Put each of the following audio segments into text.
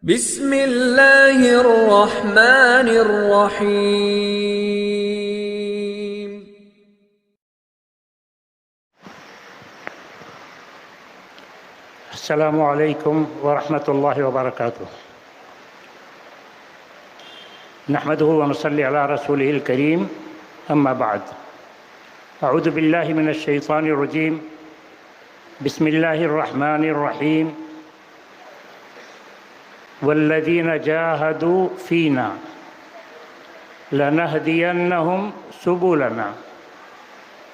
بسم اللہ الرحمن الرحیم۔ السلام علیکم ورحمۃ اللہ وبرکاتہ۔ نحمده ونصلی علی رسوله الکریم، اما بعد، اعوذ باللہ من الشیطان الرجیم، بسم اللہ الرحمن الرحیم۔ والذین جاہدوا فینا لنہدینہم سبلنا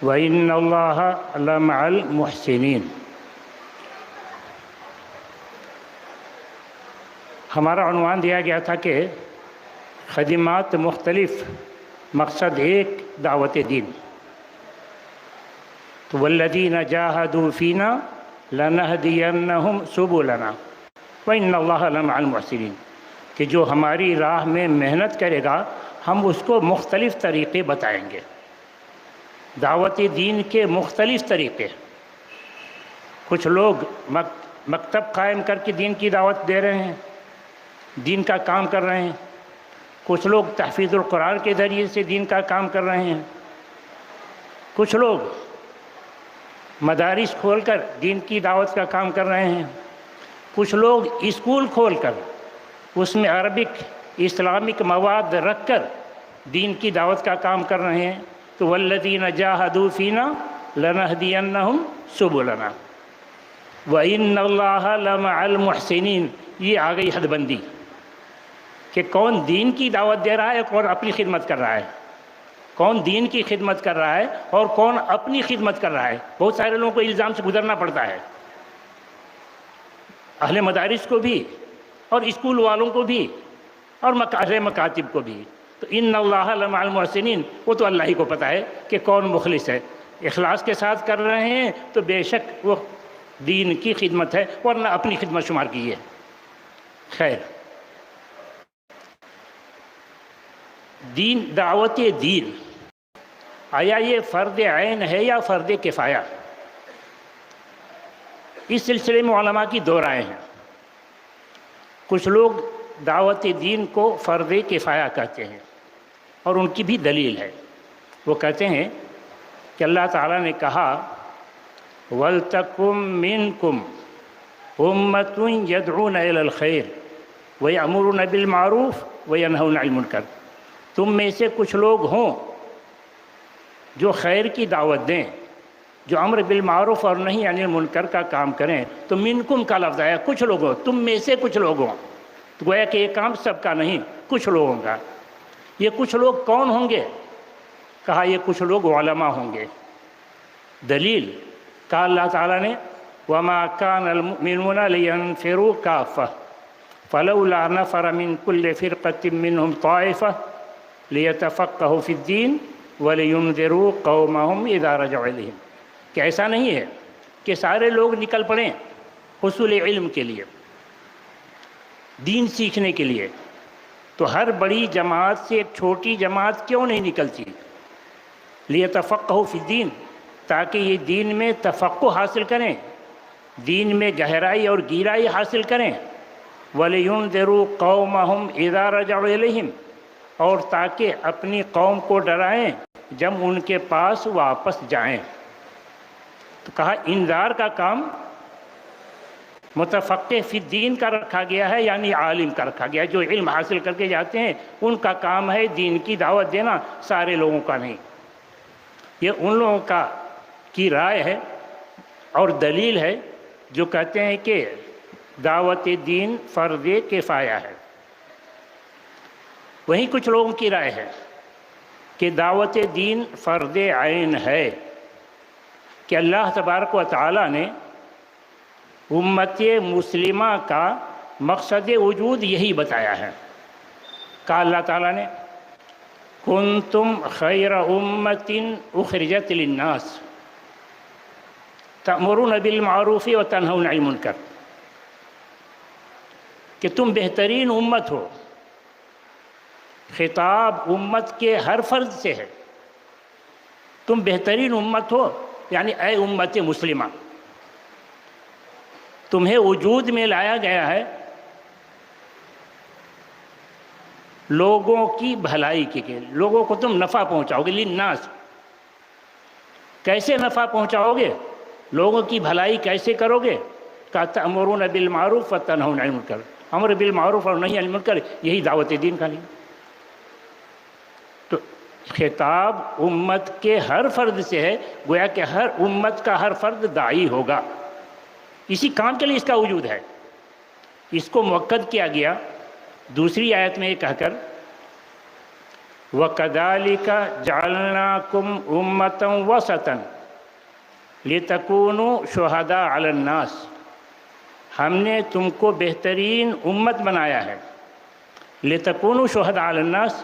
وإن اللہ لمع المحسنین۔ ہمارا عنوان دیا گیا تھا کہ خدمات مختلف، مقصد ایک، دعوت دین۔ تو والذین جاہدوا فینا لنہدینہم سبلنا وإن اللہ لمع المحسنین، کہ جو ہماری راہ میں محنت کرے گا ہم اس کو مختلف طریقے بتائیں گے۔ دعوت دین کے مختلف طریقے، کچھ لوگ مکتب قائم کر کے دین کی دعوت دے رہے ہیں، دین کا کام کر رہے ہیں۔ کچھ لوگ تحفیظ القرآن کے ذریعے سے دین کا کام کر رہے ہیں۔ کچھ لوگ مدارس کھول کر دین کی دعوت کا کام کر رہے ہیں۔ کچھ لوگ اسکول کھول کر اس میں عربک اسلامک مواد رکھ کر دین کی دعوت کا کام کر رہے ہیں۔ تو والذین جاہدوا فینا لنہدینہم سبلنا وإن اللہ لمع المحسنین۔ یہ آ گئی حد بندی کہ کون دین کی دعوت دے رہا ہے، کون اپنی خدمت کر رہا ہے، کون دین کی خدمت کر رہا ہے اور کون اپنی خدمت کر رہا ہے۔ بہت سارے لوگوں کو الزام سے گزرنا پڑتا ہے، اہل مدارس کو بھی اور اسکول والوں کو بھی اور اہل مکاتب کو بھی۔ تو ان اللہ لمع المحسنین، وہ تو اللہ ہی کو پتہ ہے کہ کون مخلص ہے۔ اخلاص کے ساتھ کر رہے ہیں تو بے شک وہ دین کی خدمت ہے، ورنہ اپنی خدمت شمار کی ہے۔ خیر، دین، دعوت دین، آیا یہ فرض عین ہے یا فرض کفایہ؟ اس سلسلے میں علماء کی دو رائے ہیں۔ کچھ لوگ دعوت دین کو فرض کفایہ کہتے ہیں اور ان کی بھی دلیل ہے۔ وہ کہتے ہیں کہ اللہ تعالیٰ نے کہا وَلْتَكُن مِّنكُمْ أُمَّةٌ يَدْعُونَ إِلَى الْخَيْرِ وَيَأْمُرُونَ بِالْمَعْرُوفِ وَيَنْهَوْنَ عَنِ الْمُنكَرِ۔ تم میں سے کچھ لوگ ہوں جو خیر کی دعوت دیں، جو امر بالمعروف اور نہی عن المنکر کا کام کریں۔ تو منکم کا لفظ آیا، کچھ لوگوں، تم میں سے کچھ لوگوں۔ تو گویا کہ یہ کام سب کا نہیں، کچھ لوگوں کا۔ یہ کچھ لوگ کون ہوں گے؟ کہا یہ کچھ لوگ علماء ہوں گے۔ دلیل، کہا اللہ تعالیٰ نے وَمَا كَانَ الْمُؤْمِنُونَ لِيَنْفِرُوا كَافَّةً فَلَوْلَا نَفَرَ مِنْ كُلِّ فِرْقَةٍ مِّنْهُمْ طَائِفَةٌ لِيَتَفَقَّهُوا فِي الدِّينِ وَلِيُنذِرُوا قَوْمَهُمْ إِذَا رَجَعُوا إِلَيْهِمْ۔ کہ ایسا نہیں ہے کہ سارے لوگ نکل پڑیں حصول علم کے لیے، دین سیکھنے کے لیے۔ تو ہر بڑی جماعت سے ایک چھوٹی جماعت کیوں نہیں نکلتی؟ لِيَتَفَقَّهُوا فِي الدِّينِ، تاکہ یہ دین میں تفقہ حاصل کریں، دین میں گہرائی اور گہرائی حاصل کریں۔ وَلِيُنذِرُوا قَوْمَهُمْ إِذَا رَجَعُوا إِلَيْهِمْ، اور تاکہ اپنی قوم کو ڈرائیں جب ان کے پاس واپس جائیں۔ تو کہا انذار کا کام متفقہ فی الدین کا رکھا گیا ہے، یعنی عالم کا رکھا گیا ہے، جو علم حاصل کر کے جاتے ہیں ان کا کام ہے دین کی دعوت دینا، سارے لوگوں کا نہیں۔ یہ ان لوگوں کی رائے ہے اور دلیل ہے جو کہتے ہیں کہ دعوت دین فرض کفایہ ہے۔ وہیں کچھ لوگوں کی رائے ہے کہ دعوت دین فرض عین ہے، کہ اللہ تبارک و تعالیٰ نے امت مسلمہ کا مقصد وجود یہی بتایا ہے۔ کہا اللہ تعالیٰ نے کنتم خیر امت اخرجت للناس تأمرون بالمعروف وتنہون عن المنکر، کہ تم بہترین امت ہو۔ خطاب امت کے ہر فرد سے ہے، تم بہترین امت ہو، یعنی اے امت مسلمہ، تمہیں وجود میں لایا گیا ہے لوگوں کی بھلائی کے لیے، لوگوں کو تم نفع پہنچاؤ گے، للناس، کیسے نفع پہنچاؤ گے، لوگوں کی بھلائی کیسے کرو گے؟ کہ تأمرون بالمعروف وتنہون عن المنکر، امر بالمعروف اور نہی عن المنکر، یہی دعوت دین کا نہیں۔ تو خطاب امت کے ہر فرد سے ہے، گویا کہ ہر امت کا ہر فرد داعی ہوگا، اسی کام کے لیے اس کا وجود ہے۔ اس کو مؤکد کیا گیا دوسری آیت میں یہ کہہ کر وَكَذَلِكَ جَعَلْنَاكُمْ أُمَّةً وَسَطًا لِتَكُونُوا شُهَدَاءَ عَلَى النَّاسِ، ہم نے تم کو بہترین امت بنایا ہے، لِتَكُونُوا شُهَدَاءَ عَلَى النَّاسِ،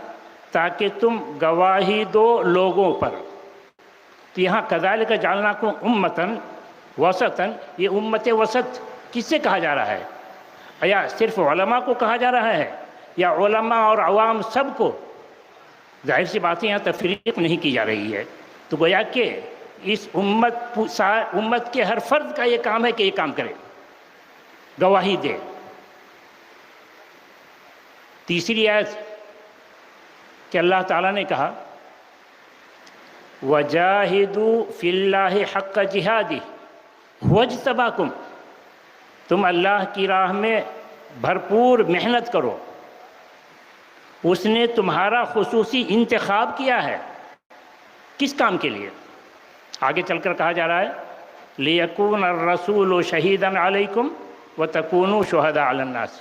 تاکہ تم گواہی دو لوگوں پر۔ تو یہاں كَذَلِكَ جَعَلْنَاكُمْ أُمَّةً وَسَطًا، یہ امت وسط کس سے کہا جا رہا ہے؟ یا صرف علماء کو کہا جا رہا ہے، یا علماء اور عوام سب کو؟ ظاہر سی باتیں یہاں تفریق نہیں کی جا رہی ہے۔ تو گویا کہ اس امت کے ہر فرد کا یہ کام ہے کہ یہ کام کرے، گواہی دے۔ تیسری آیت کہ اللہ تعالیٰ نے کہا وَجَاهِدُوا فِي اللَّهِ حَقَّ جِهَادِهِ هُوَ اجْتَبَاكُمْ، تم اللہ کی راہ میں بھرپور محنت کرو، اس نے تمہارا خصوصی انتخاب کیا ہے۔ کس کام کے لیے؟ آگے چل کر کہا جا رہا ہے لِيَكُونَ الرَّسُولُ شَهِيدًا عَلَيْكُمْ وَتَكُونُوا شُهَدَاءَ عَلَى النَّاسِ،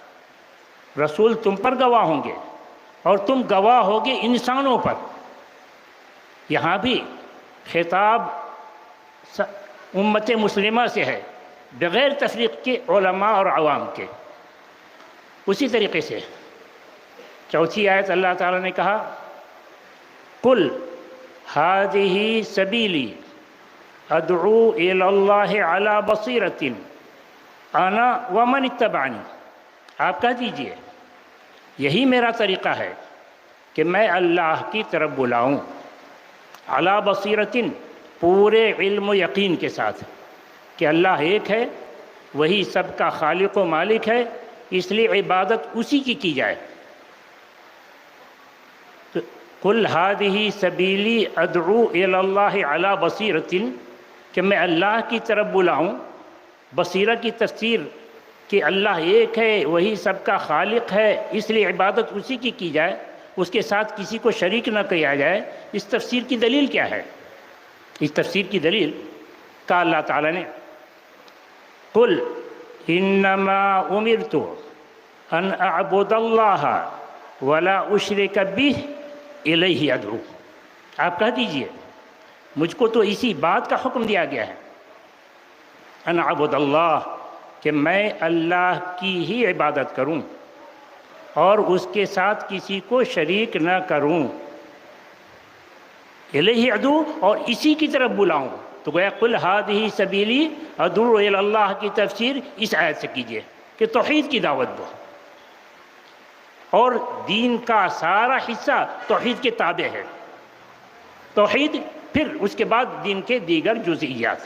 رسول تم پر گواہ ہوں گے اور تم گواہ ہوگے انسانوں پر۔ یہاں بھی خطاب امت مسلمہ سے ہے، بغیر تفریق کے علماء اور عوام کے۔ اسی طریقے سے چوتھی آیت اللہ تعالیٰ نے کہا قُلْ هَذِهِ سَبِيلِي أَدْعُو إِلَى اللَّهِ عَلَى بَصِيرَةٍ أَنَا وَمَنِ اتَّبَعَنِي، آپ کہہ دیجئے یہی میرا طریقہ ہے کہ میں اللہ کی طرف بلاؤں، عَلَى بَصِيرَةٍ، پورے علم و یقین کے ساتھ کہ اللہ ایک ہے، وہی سب کا خالق و مالک ہے، اس لیے عبادت اسی کی جائے۔ قُلْ هَذِهِ سَبِيلِي أَدْعُو إِلَى اللَّهِ عَلَى بَصِيرَةٍ، کہ میں اللہ کی طرف بلاؤں۔ بصیرہ کی تفسیر کہ اللہ ایک ہے، وہی سب کا خالق ہے، اس لیے عبادت اسی کی جائے، اس کے ساتھ کسی کو شریک نہ کیا جائے۔ اس تفسیر کی دلیل کیا ہے؟ اس تفسیر کی دلیل کہا اللہ تعالیٰ نے قُلْ إِنَّمَا أُمِرْتُ أَنْ أَعْبُدَ اللَّهَ وَلَا أُشْرِكَ بِهِ إِلَيْهِ أَدْعُو، آپ کہہ دیجئے مجھ کو تو اسی بات کا حکم دیا گیا ہے، أَنْ أَعْبُدَ اللَّهَ، کہ میں اللہ کی ہی عبادت کروں اور اس کے ساتھ کسی کو شریک نہ کروں، إِلَيْهِ أَدْعُو، اور اسی کی طرف بلاؤں۔ تو گویا قُلْ هَذِهِ سَبِيلِي أَدْعُو إِلَى اللَّهِ کی تفسیر اس آیت سے کیجئے کہ توحید کی دعوت دو، اور دین کا سارا حصہ توحید کے تابع ہے۔ توحید، پھر اس کے بعد دین کے دیگر جزئیات۔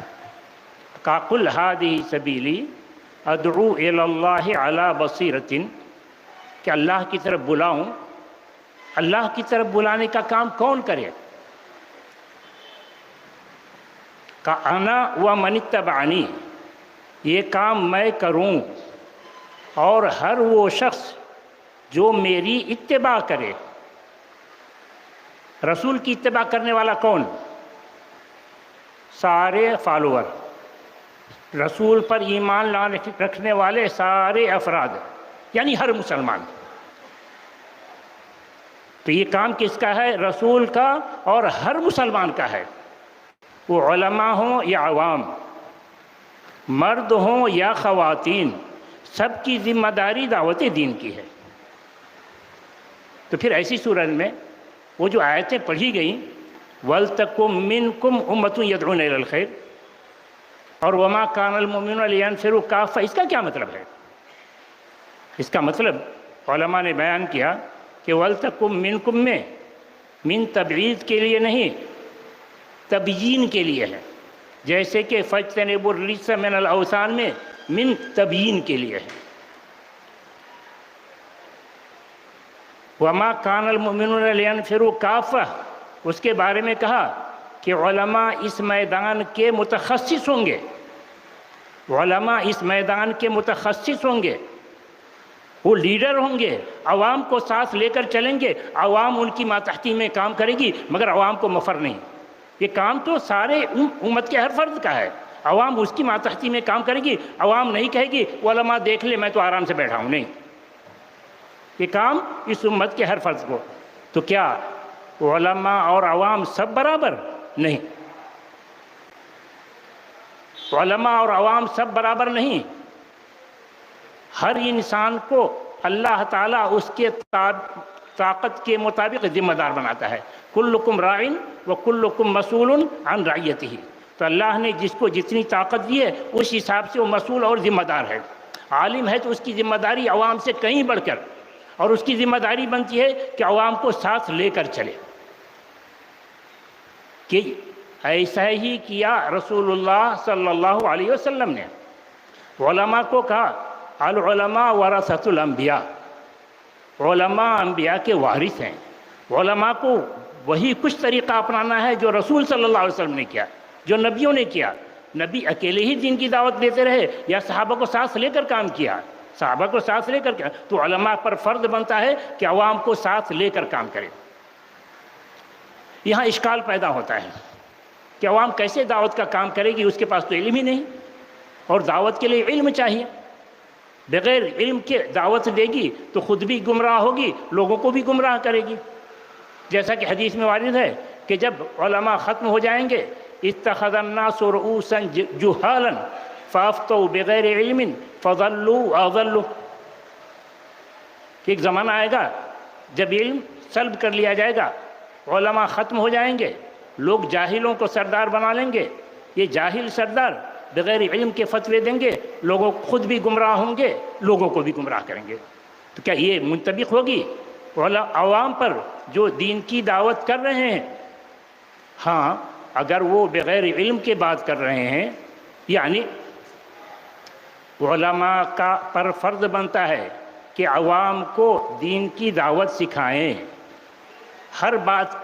کہا قُلْ هَذِهِ سَبِيلِي أَدْعُو إِلَى اللَّهِ عَلَى بَصِيرَةٍ، کہ اللہ کی طرف بلاؤں۔ اللہ کی طرف بلانے کا کام کون کرے؟ کہ انا ومن اتبعنی، یہ کام میں کروں اور ہر وہ شخص جو میری اتباع کرے۔ رسول کی اتباع کرنے والا کون؟ سارے فالوور، رسول پر ایمان رکھنے والے سارے افراد، یعنی ہر مسلمان۔ تو یہ کام کس کا ہے؟ رسول کا اور ہر مسلمان کا ہے، وہ علماء ہوں یا عوام، مرد ہوں یا خواتین، سب کی ذمہ داری دعوت دین کی ہے۔ تو پھر ایسی صورت میں وہ جو آیتیں پڑھی گئیں وَلْتَكُمْ مِنْكُمْ أُمَّةٌ يَدْعُونَ إِلَى الْخَيْرِ اور وَمَا كَانَ الْمُؤْمِنُونَ لِيَنْفِرُوا كَافَّةً، اس کا کیا مطلب ہے؟ اس کا مطلب علماء نے بیان کیا کہ وَلْتَكُمْ مِنْكُمْ میں من تبعید کے لیے نہیں، تبیین کے لیے ہے، جیسے کہ فَاجْتَنِبُوا الرِّجْسَ مِنَ الْأَوْثَانِ میں من تبیین کے لیے ہے۔ وما کان المؤمنون لینفروا کافہ، اس کے بارے میں کہا کہ علماء اس میدان کے متخصص ہوں گے، علماء اس میدان کے متخصص ہوں گے، وہ لیڈر ہوں گے، عوام کو ساتھ لے کر چلیں گے، عوام ان کی ماتحتی میں کام کرے گی مگر عوام کو مفر نہیں۔ یہ کام تو سارے امت کے ہر فرد کا ہے، عوام اس کی ماتحتی میں کام کرے گی، عوام نہیں کہے گی علماء دیکھ لے میں تو آرام سے بیٹھا ہوں، نہیں، یہ کام اس امت کے ہر فرد کو۔ تو کیا علماء اور عوام سب برابر؟ نہیں، علماء اور عوام سب برابر نہیں، ہر انسان کو اللہ تعالیٰ اس کے طاقت کے مطابق ذمہ دار بناتا ہے۔ کلکم راعٍ وکلکم مسئول عن رعیتہ، تو اللہ نے جس کو جتنی طاقت دی ہے اس حساب سے وہ مسئول اور ذمہ دار ہے۔ عالم ہے تو اس کی ذمہ داری عوام سے کہیں بڑھ کر، اور اس کی ذمہ داری بنتی ہے کہ عوام کو ساتھ لے کر چلے، کہ ایسا ہی کیا رسول اللہ صلی اللہ علیہ وسلم نے۔ علماء کو کہا العلماء ورثۃ الانبیاء، علماء انبیاء کے وارث ہیں، علماء کو وہی کچھ طریقہ اپنانا ہے جو رسول صلی اللہ علیہ وسلم نے کیا، جو نبیوں نے کیا۔ نبی اکیلے ہی دین کی دعوت دیتے رہے یا صحابہ کو ساتھ لے کر کام کیا؟ صحابہ کو ساتھ لے کر کیا، تو علماء پر فرض بنتا ہے کہ عوام کو ساتھ لے کر کام کرے۔ یہاں اشکال پیدا ہوتا ہے کہ عوام کیسے دعوت کا کام کرے گی، اس کے پاس تو علم ہی نہیں، اور دعوت کے لیے علم چاہیے، بغیر علم کے دعوت دے گی تو خود بھی گمراہ ہوگی، لوگوں کو بھی گمراہ کرے گی۔ جیسا کہ حدیث میں وارد ہے کہ جب علماء ختم ہو جائیں گے اتخذ الناس رؤوسا جہالا فافتوا بغیر علم فضلوا اضلوا، کہ ایک زمانہ آئے گا جب علم سلب کر لیا جائے گا، علماء ختم ہو جائیں گے، لوگ جاہلوں کو سردار بنا لیں گے، یہ جاہل سردار بغیر علم کے فتوے دیں گے، لوگوں خود بھی گمراہ ہوں گے، لوگوں کو بھی گمراہ کریں گے۔ تو کیا یہ منطبق ہوگی عوام پر جو دین کی دعوت کر رہے ہیں؟ ہاں، اگر وہ بغیر علم کے بات کر رہے ہیں، یعنی علماء کا پر فرض بنتا ہے کہ عوام کو دین کی دعوت سکھائیں، ہر بات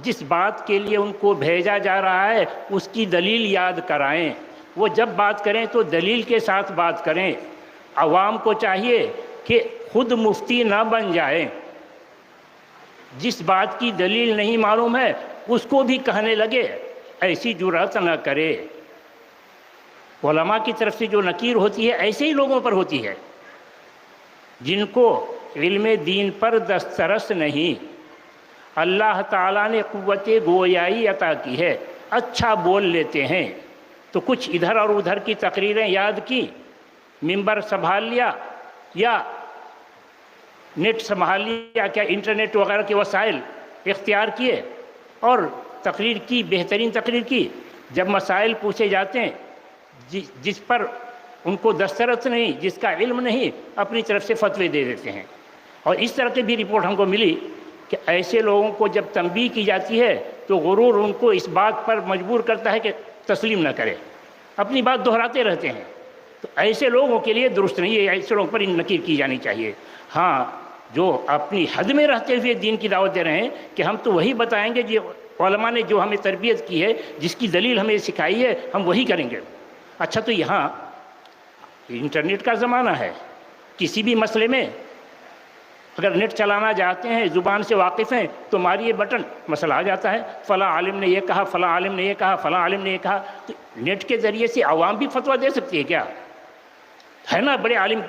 جس بات کے لیے ان کو بھیجا جا رہا ہے اس کی دلیل یاد کرائیں، وہ جب بات کریں تو دلیل کے ساتھ بات کریں۔ عوام کو چاہیے کہ خود مفتی نہ بن جائیں، جس بات کی دلیل نہیں معلوم ہے اس کو بھی کہنے لگے، ایسی جرأت نہ کرے۔ علماء کی طرف سے جو نکیر ہوتی ہے ایسے ہی لوگوں پر ہوتی ہے جن کو علم دین پر دسترس نہیں۔ اللہ تعالیٰ نے قوت گویائی عطا کی ہے، اچھا بول لیتے ہیں، تو کچھ ادھر اور ادھر کی تقریریں یاد کی، ممبر سنبھال لیا یا نیٹ سنبھال لیا، کیا انٹرنیٹ وغیرہ کے وسائل اختیار کیے اور تقریر کی، بہترین تقریر کی۔ جب مسائل پوچھے جاتے ہیں جس پر ان کو دسترس نہیں، جس کا علم نہیں، اپنی طرف سے فتوے دے دیتے ہیں۔ اور اس طرح کی بھی رپورٹ ہم کو ملی کہ ایسے لوگوں کو جب تنبیہ کی جاتی ہے تو غرور ان کو اس بات پر مجبور کرتا ہے کہ تسلیم نہ کرے، اپنی بات دہراتے رہتے ہیں۔ تو ایسے لوگوں کے لیے درست نہیں ہے، ایسے لوگوں پر نکیر کی جانی چاہیے۔ ہاں، جو اپنی حد میں رہتے ہوئے دین کی دعوت دے رہے ہیں کہ ہم تو وہی بتائیں گے جو علماء نے جو ہمیں تربیت کی ہے، جس کی دلیل ہمیں سکھائی ہے، ہم وہی کریں گے۔ اچھا، تو یہاں انٹرنیٹ کا زمانہ ہے، کسی بھی مسئلے میں اگر نیٹ چلانا جاتے ہیں، زبان سے واقف ہیں، تو ماریے بٹن، مسئلہ آ جاتا ہے، فلاں عالم نے یہ کہا، فلاں عالم نے یہ کہا، فلاں عالم نے یہ کہا۔ تو نیٹ کے ذریعے سے عوام بھی فتویٰ دے سکتی ہے کیا؟ ہے نا، بڑے عالم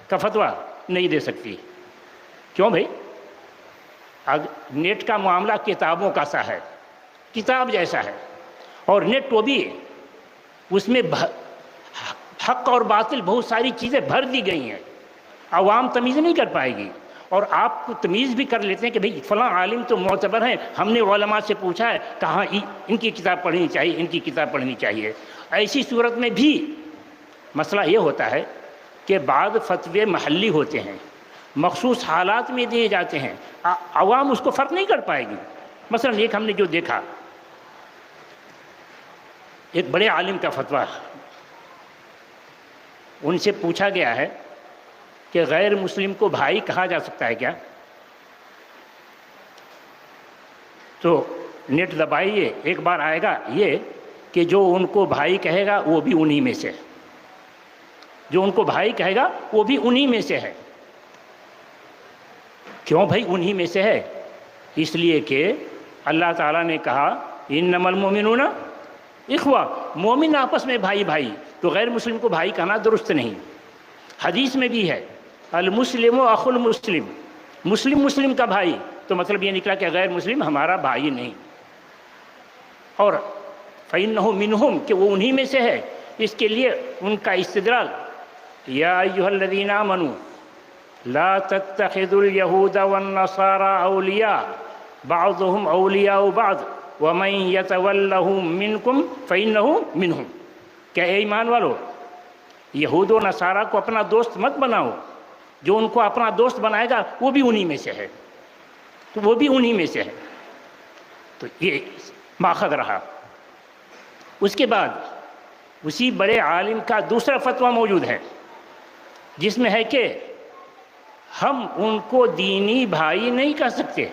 کا فتویٰ نہیں دے سکتی، کیوں بھائی؟ نیٹ کا معاملہ کتابوں کا سا ہے، کتاب جیسا ہے، اور نیٹ وہ بھی اس میں حق اور باطل بہت ساری چیزیں بھر دی گئی ہیں، عوام تمیز نہیں کر پائے گی۔ اور آپ کو تمیز بھی کر لیتے ہیں کہ بھئی فلاں عالم تو معتبر ہیں، ہم نے علماء سے پوچھا ہے، کہاں ان کی کتاب پڑھنی چاہیے، ان کی کتاب پڑھنی چاہیے۔ ایسی صورت میں بھی مسئلہ یہ ہوتا ہے کہ بعض فتوے محلی ہوتے ہیں، مخصوص حالات میں دیے جاتے ہیں، عوام اس کو فرق نہیں کر پائے گی۔ مثلا ایک ہم نے جو دیکھا، ایک بڑے عالم کا فتویٰ، ان سے پوچھا گیا ہے کہ غیر مسلم کو بھائی کہا جا سکتا ہے کیا؟ تو نیٹ دبائیے، ایک بار آئے گا یہ کہ جو ان کو بھائی کہے گا وہ بھی انہی میں سے ہے، جو ان کو بھائی کہے گا وہ بھی انہی میں سے ہے۔ کیوں بھائی انہی میں سے ہے؟ اس لیے کہ اللہ تعالیٰ نے کہا انما المؤمنون اخوہ، مومن آپس میں بھائی بھائی، تو غیر مسلم کو بھائی کہنا درست نہیں۔ حدیث میں بھی ہے المسلم اخو المسلم، مسلم مسلم کا بھائی، تو مطلب یہ نکلا کہ غیر مسلم ہمارا بھائی نہیں۔ اور فإنہ منہم، کہ وہ انہی میں سے ہے، اس کے لیے ان کا استدلال یا ایھا الذین آمنوا لا تتخذوا اليہود والنصارى اولیاء بعضهم اولیاء بعض ومن یتولہم منکم فإنہ منہم، کہ اے ایمان والو یہود و نصارہ کو اپنا دوست مت بناؤ، جو ان کو اپنا دوست بنائے گا وہ بھی انہی میں سے ہے، تو وہ بھی انہی میں سے ہے۔ تو یہ ماخذ رہا۔ اس کے بعد اسی بڑے عالم کا دوسرا فتویٰ موجود ہے جس میں ہے کہ ہم ان کو دینی بھائی نہیں کہہ سکتے،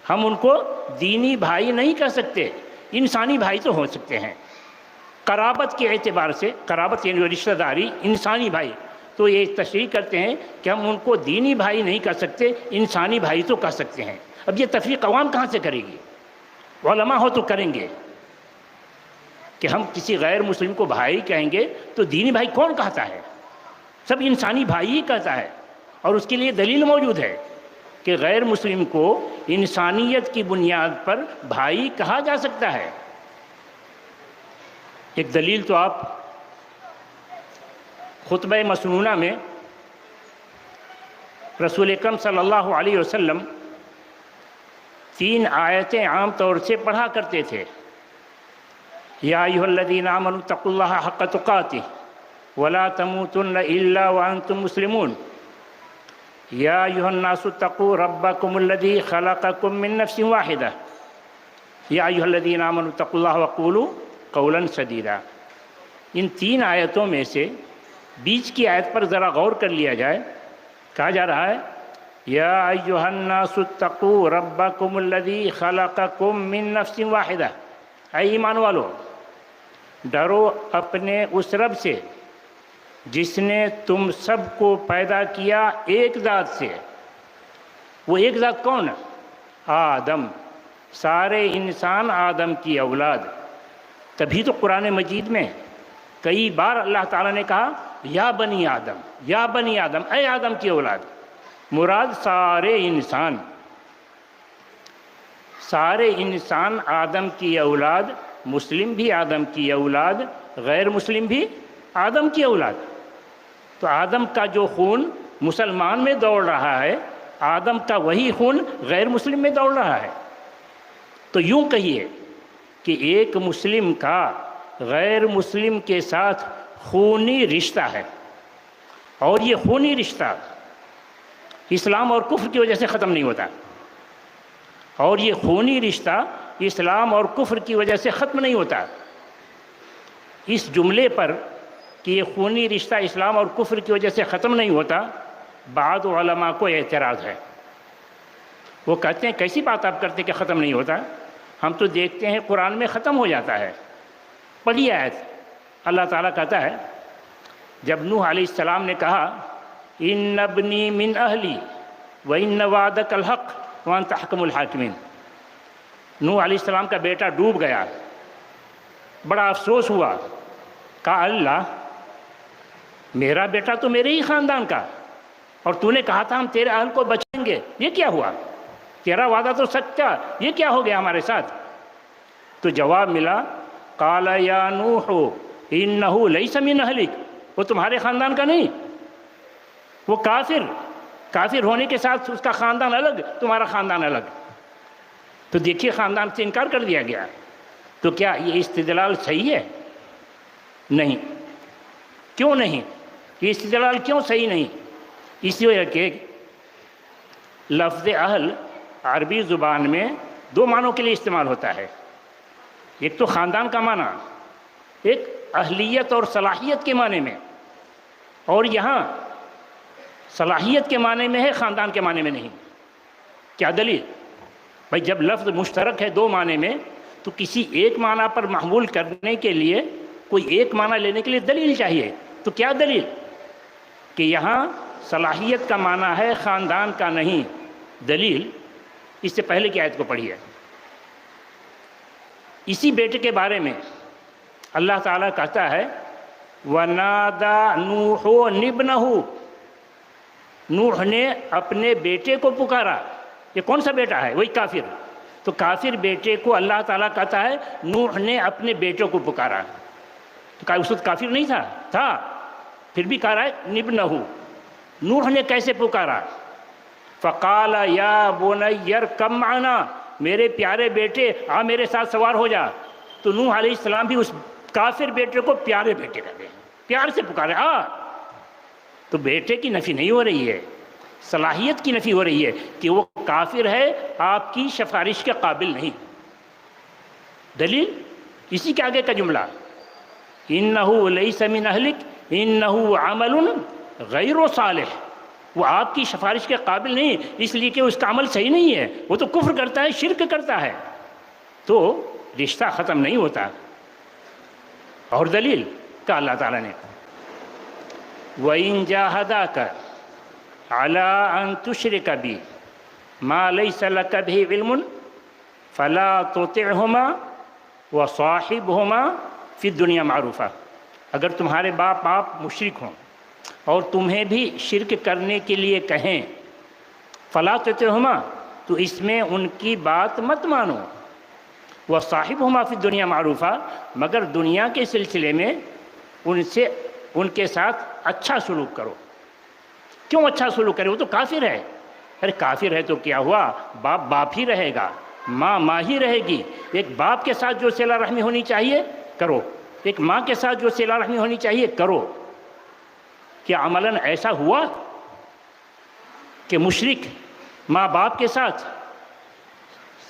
ہم ان کو دینی بھائی نہیں کہہ سکتے، انسانی بھائی تو ہو سکتے ہیں قرابت کے اعتبار سے، قرابت یعنی رشتہ داری، انسانی بھائی، تو یہ تشریح کرتے ہیں کہ ہم ان کو دینی بھائی نہیں کہہ سکتے، انسانی بھائی تو کہہ سکتے ہیں۔ اب یہ تفریق عوام کہاں سے کرے گی؟ علماء ہو تو کریں گے کہ ہم کسی غیر مسلم کو بھائی کہیں گے تو دینی بھائی کون کہتا ہے؟ سب انسانی بھائی ہی کہتا ہے، اور اس کے لیے دلیل موجود ہے کہ غیر مسلم کو انسانیت کی بنیاد پر بھائی کہا جا سکتا ہے۔ ایک دلیل تو آپ خطبہ مسنونہ میں رسول اکرم صلی اللہ علیہ وسلم 3 آیتیں عام طور سے پڑھا کرتے تھے۔ یا ایھا الذین آمنوا اتقوا اللہ حق تقاتہ ولا تموتن الا وانتم مسلمون، یا ایھا الناس اتقوا ربکم الذی خلقکم من نفس واحدہ، یا ایھا الذین آمنوا اتقوا اللہ وقولوا قولا سدیدا۔ ان 3 آیتوں میں سے بیچ کی آیت پر ذرا غور کر لیا جائے، کہا جا رہا ہے یا ایھا الناس اتقوا ربکم الذی خلقکم من نفس واحدہ، اے ایمان والو ڈرو اپنے اس رب سے جس نے تم سب کو پیدا کیا ایک ذات سے۔ وہ ایک ذات کون؟ آدم، سارے انسان آدم کی اولاد۔ تبھی تو قرآن مجید میں کئی بار اللہ تعالیٰ نے کہا یا بنی آدم، یا بنی آدم، اے آدم کی اولاد، مراد سارے انسان، سارے انسان آدم کی اولاد، مسلم بھی آدم کی اولاد، غیر مسلم بھی آدم کی اولاد۔ تو آدم کا جو خون مسلمان میں دوڑ رہا ہے، آدم کا وہی خون غیر مسلم میں دوڑ رہا ہے۔ تو یوں کہیے کہ ایک مسلم کا غیر مسلم کے ساتھ خونی رشتہ ہے، اور یہ خونی رشتہ اسلام اور کفر کی وجہ سے ختم نہیں ہوتا، اور یہ خونی رشتہ اسلام اور کفر کی وجہ سے ختم نہیں ہوتا۔ اس جملے پر کہ یہ خونی رشتہ اسلام اور کفر کی وجہ سے ختم نہیں ہوتا، بعض علماء کو اعتراض ہے۔ وہ کہتے ہیں کیسی بات آپ کرتے کہ ختم نہیں ہوتا؟ ہم تو دیکھتے ہیں قرآن میں ختم ہو جاتا ہے۔ پڑھی آیت، اللہ تعالیٰ کہتا ہے جب نوح علیہ السلام نے کہا ان ابنی من اہلی وان وعدک الحق وانت احکم الحاکمین، نوح علیہ السلام کا بیٹا ڈوب گیا، بڑا افسوس ہوا، کہا اللہ میرا بیٹا تو میرے ہی خاندان کا، اور تو نے کہا تھا ہم تیرے اہل کو بچائیں گے، یہ کیا ہوا؟ تیرا وعدہ تو سچا، یہ کیا ہو گیا ہمارے ساتھ؟ تو جواب ملا قال یا نوح انہ لیس من اہلک، وہ تمہارے خاندان کا نہیں، وہ کافر ہونے کے ساتھ اس کا خاندان الگ، تمہارا خاندان الگ۔ تو دیکھیے خاندان سے انکار کر دیا گیا۔ تو کیا یہ استدلال صحیح ہے؟ نہیں۔ کیوں نہیں؟ یہ استدلال کیوں صحیح نہیں؟ اس لیے کہ لفظ اہل عربی زبان میں 2 معنوں کے لیے استعمال ہوتا ہے، ایک تو خاندان کا معنی، ایک اہلیت اور صلاحیت کے معنی میں، اور یہاں صلاحیت کے معنی میں ہے، خاندان کے معنی میں نہیں۔ کیا دلیل؟ بھائی جب لفظ مشترک ہے دو معنی میں تو کسی ایک معنی پر محمول کرنے کے لیے کوئی ایک معنی لینے کے لیے دلیل چاہیے. تو کیا دلیل؟ کہ یہاں صلاحیت کا معنی ہے خاندان کا نہیں. دلیل اس سے پہلے کی آیت کو پڑھیے. اسی بیٹے کے بارے میں اللہ تعالیٰ کہتا ہے وَنَادَى نُوحٌ ابْنَهُ، نوح نے اپنے بیٹے کو پکارا. یہ کون سا بیٹا ہے؟ وہی کافر. تو کافر بیٹے کو اللہ تعالیٰ کہتا ہے نوح نے اپنے بیٹے کو پکارا. تو اس وقت کافر نہیں تھا پھر بھی کہہ رہا ہے ابنہ. نوح نے کیسے پکارا؟ فقال یا بنی ارکب معنا، میرے پیارے بیٹے آ میرے ساتھ سوار ہو جا. تو نوح علیہ السلام بھی اس کافر بیٹے کو پیارے بیٹے کہتے ہیں، پیار سے پکارے آ. تو بیٹے کی نفی نہیں ہو رہی ہے، صلاحیت کی نفی ہو رہی ہے کہ وہ کافر ہے، آپ کی سفارش کے قابل نہیں. دلیل اسی کے آگے کا جملہ انہ لیس من اہلک انہ عمل غیر صالح، وہ آپ کی سفارش کے قابل نہیں اس لیے کہ اس کا عمل صحیح نہیں ہے، وہ تو کفر کرتا ہے، شرک کرتا ہے. تو رشتہ ختم نہیں ہوتا. اور دلیل کا اللہ تعالیٰ نے وَإِن جَاهَدَاكَ عَلَىٰ أَن تُشْرِكَ بِي مَا لَيْسَ لَكَ بِهِ عِلْمٌ فَلَا تُطِعْهُمَا وَصَاحِبْهُمَا فِي الدُّنْيَا مَعْرُوفًا. اگر تمہارے باپ مشرک ہوں اور تمہیں بھی شرک کرنے کے لیے کہیں فَلَا تُطِعْهُمَا، تو اس میں ان کی بات مت مانو. وَصَاحِبْهُمَا فِي الدُّنْيَا مَعْرُوفًا، مگر دنیا کے سلسلے میں ان کے ساتھ اچھا سلوک کرو. کیوں اچھا سلوک کرے؟ وہ تو کافر ہے. ارے کافر ہے تو کیا ہوا، باپ ہی رہے گا، ماں ہی رہے گی. ایک باپ کے ساتھ جو صلہ رحمی ہونی چاہیے کرو، ایک ماں کے ساتھ جو صلہ رحمی ہونی چاہیے کرو. کیا عملاً ایسا ہوا کہ مشرک ماں باپ کے ساتھ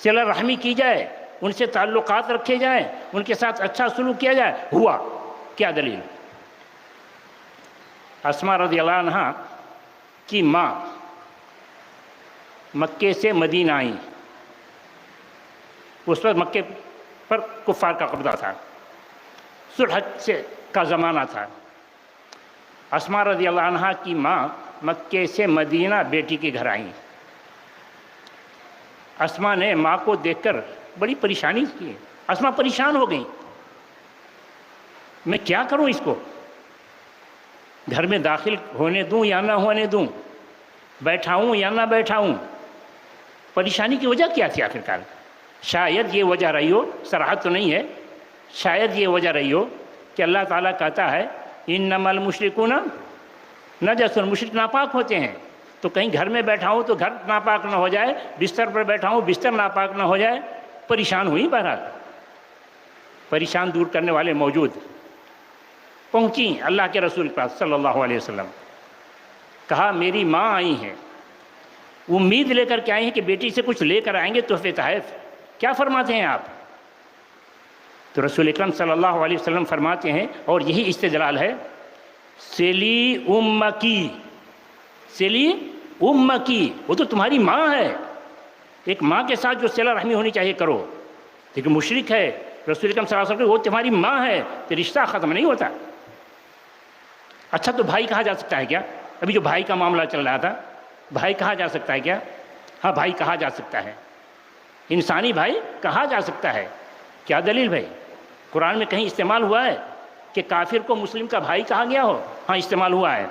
صلہ رحمی کی جائے، ان سے تعلقات رکھے جائیں، ان کے ساتھ اچھا سلوک کیا جائے؟ ہوا. کیا دلیل؟ اسماء رضی اللہ عنہ کی ماں مکے سے مدینہ آئیں. اس وقت مکے پر کفار کا قبضہ تھا، صلح کا زمانہ تھا. اسماء رضی اللہ عنہ کی ماں مکے سے مدینہ بیٹی کے گھر آئیں. اسماء نے ماں کو دیکھ کر بڑی پریشانی کی. اسماء پریشان ہو گئیں، میں کیا کروں اس کو، گھر میں داخل ہونے دوں یا نہ ہونے دوں، بیٹھاؤں یا نہ بیٹھاؤں. پریشانی کی وجہ کیا تھی آخرکار؟ شاید یہ وجہ رہی ہو، صراحت تو نہیں ہے، شاید یہ وجہ رہی ہو کہ اللہ تعالیٰ کہتا ہے انما المشرکون نجس، مشرک ناپاک ہوتے ہیں. تو کہیں گھر میں بیٹھا ہوں تو گھر ناپاک نہ ہو جائے، بستر پر بیٹھا ہوں بستر ناپاک نہ ہو جائے. پریشان ہوئی. بہرحال پریشان دور کرنے والے موجود. پہنچی اللہ کے رسول کے پاس صلی اللہ علیہ وسلم. کہا میری ماں آئی ہیں، امید لے کر کے آئی ہیں کہ بیٹی سے کچھ لے کر آئیں گے تحفے تحائف. کیا فرماتے ہیں آپ؟ تو رسول اکرم صلی اللہ علیہ وسلم فرماتے ہیں، اور یہی استدلال ہے، سلی امکی، سلی امکی، وہ تو تمہاری ماں ہے. ایک ماں کے ساتھ جو صلہ رحمی ہونی چاہیے کرو. لیکن مشرک ہے، رسول اکرم صلی اللہ علیہ وسلم وہ تمہاری ماں ہے، تو رشتہ ختم نہیں ہوتا. اچھا تو بھائی کہا جا سکتا ہے کیا؟ ابھی جو بھائی کا معاملہ چل رہا تھا، بھائی کہا جا سکتا ہے کیا؟ ہاں بھائی کہا جا سکتا ہے، انسانی بھائی کہا جا سکتا ہے. کیا دلیل بھائی؟ قرآن میں کہیں استعمال ہوا ہے کہ کافر کو مسلم کا بھائی کہا گیا ہو؟ ہاں استعمال ہوا ہے.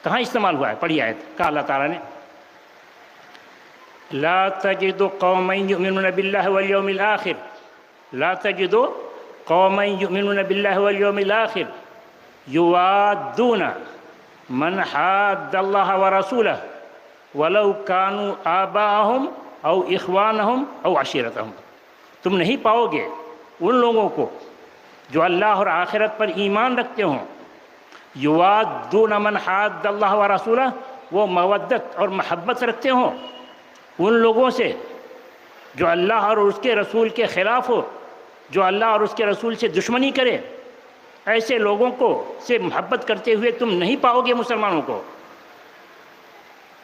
کہاں استعمال ہوا ہے؟ پڑھی آیت. کہا اللہ تعالیٰ نے لا تجد قوما یؤمنون باللہ والیوم الآخر، لا تجد قوما یؤمنون باللہ والیوم الآخر یوادون من حاد اللہ ورسولہ ولو کانوا آباءہم او اخوانہم او عشیرتہم. تم نہیں پاؤ گے ان لوگوں کو جو اللہ اور آخرت پر ایمان رکھتے ہوں، یوادون من حاد اللہ ورسولہ، وہ مودت اور محبت رکھتے ہوں ان لوگوں سے جو اللہ اور اس کے رسول کے خلاف ہو، جو اللہ اور اس کے رسول سے دشمنی کرے. ایسے لوگوں کو سے محبت کرتے ہوئے تم نہیں پاؤ گے مسلمانوں کو.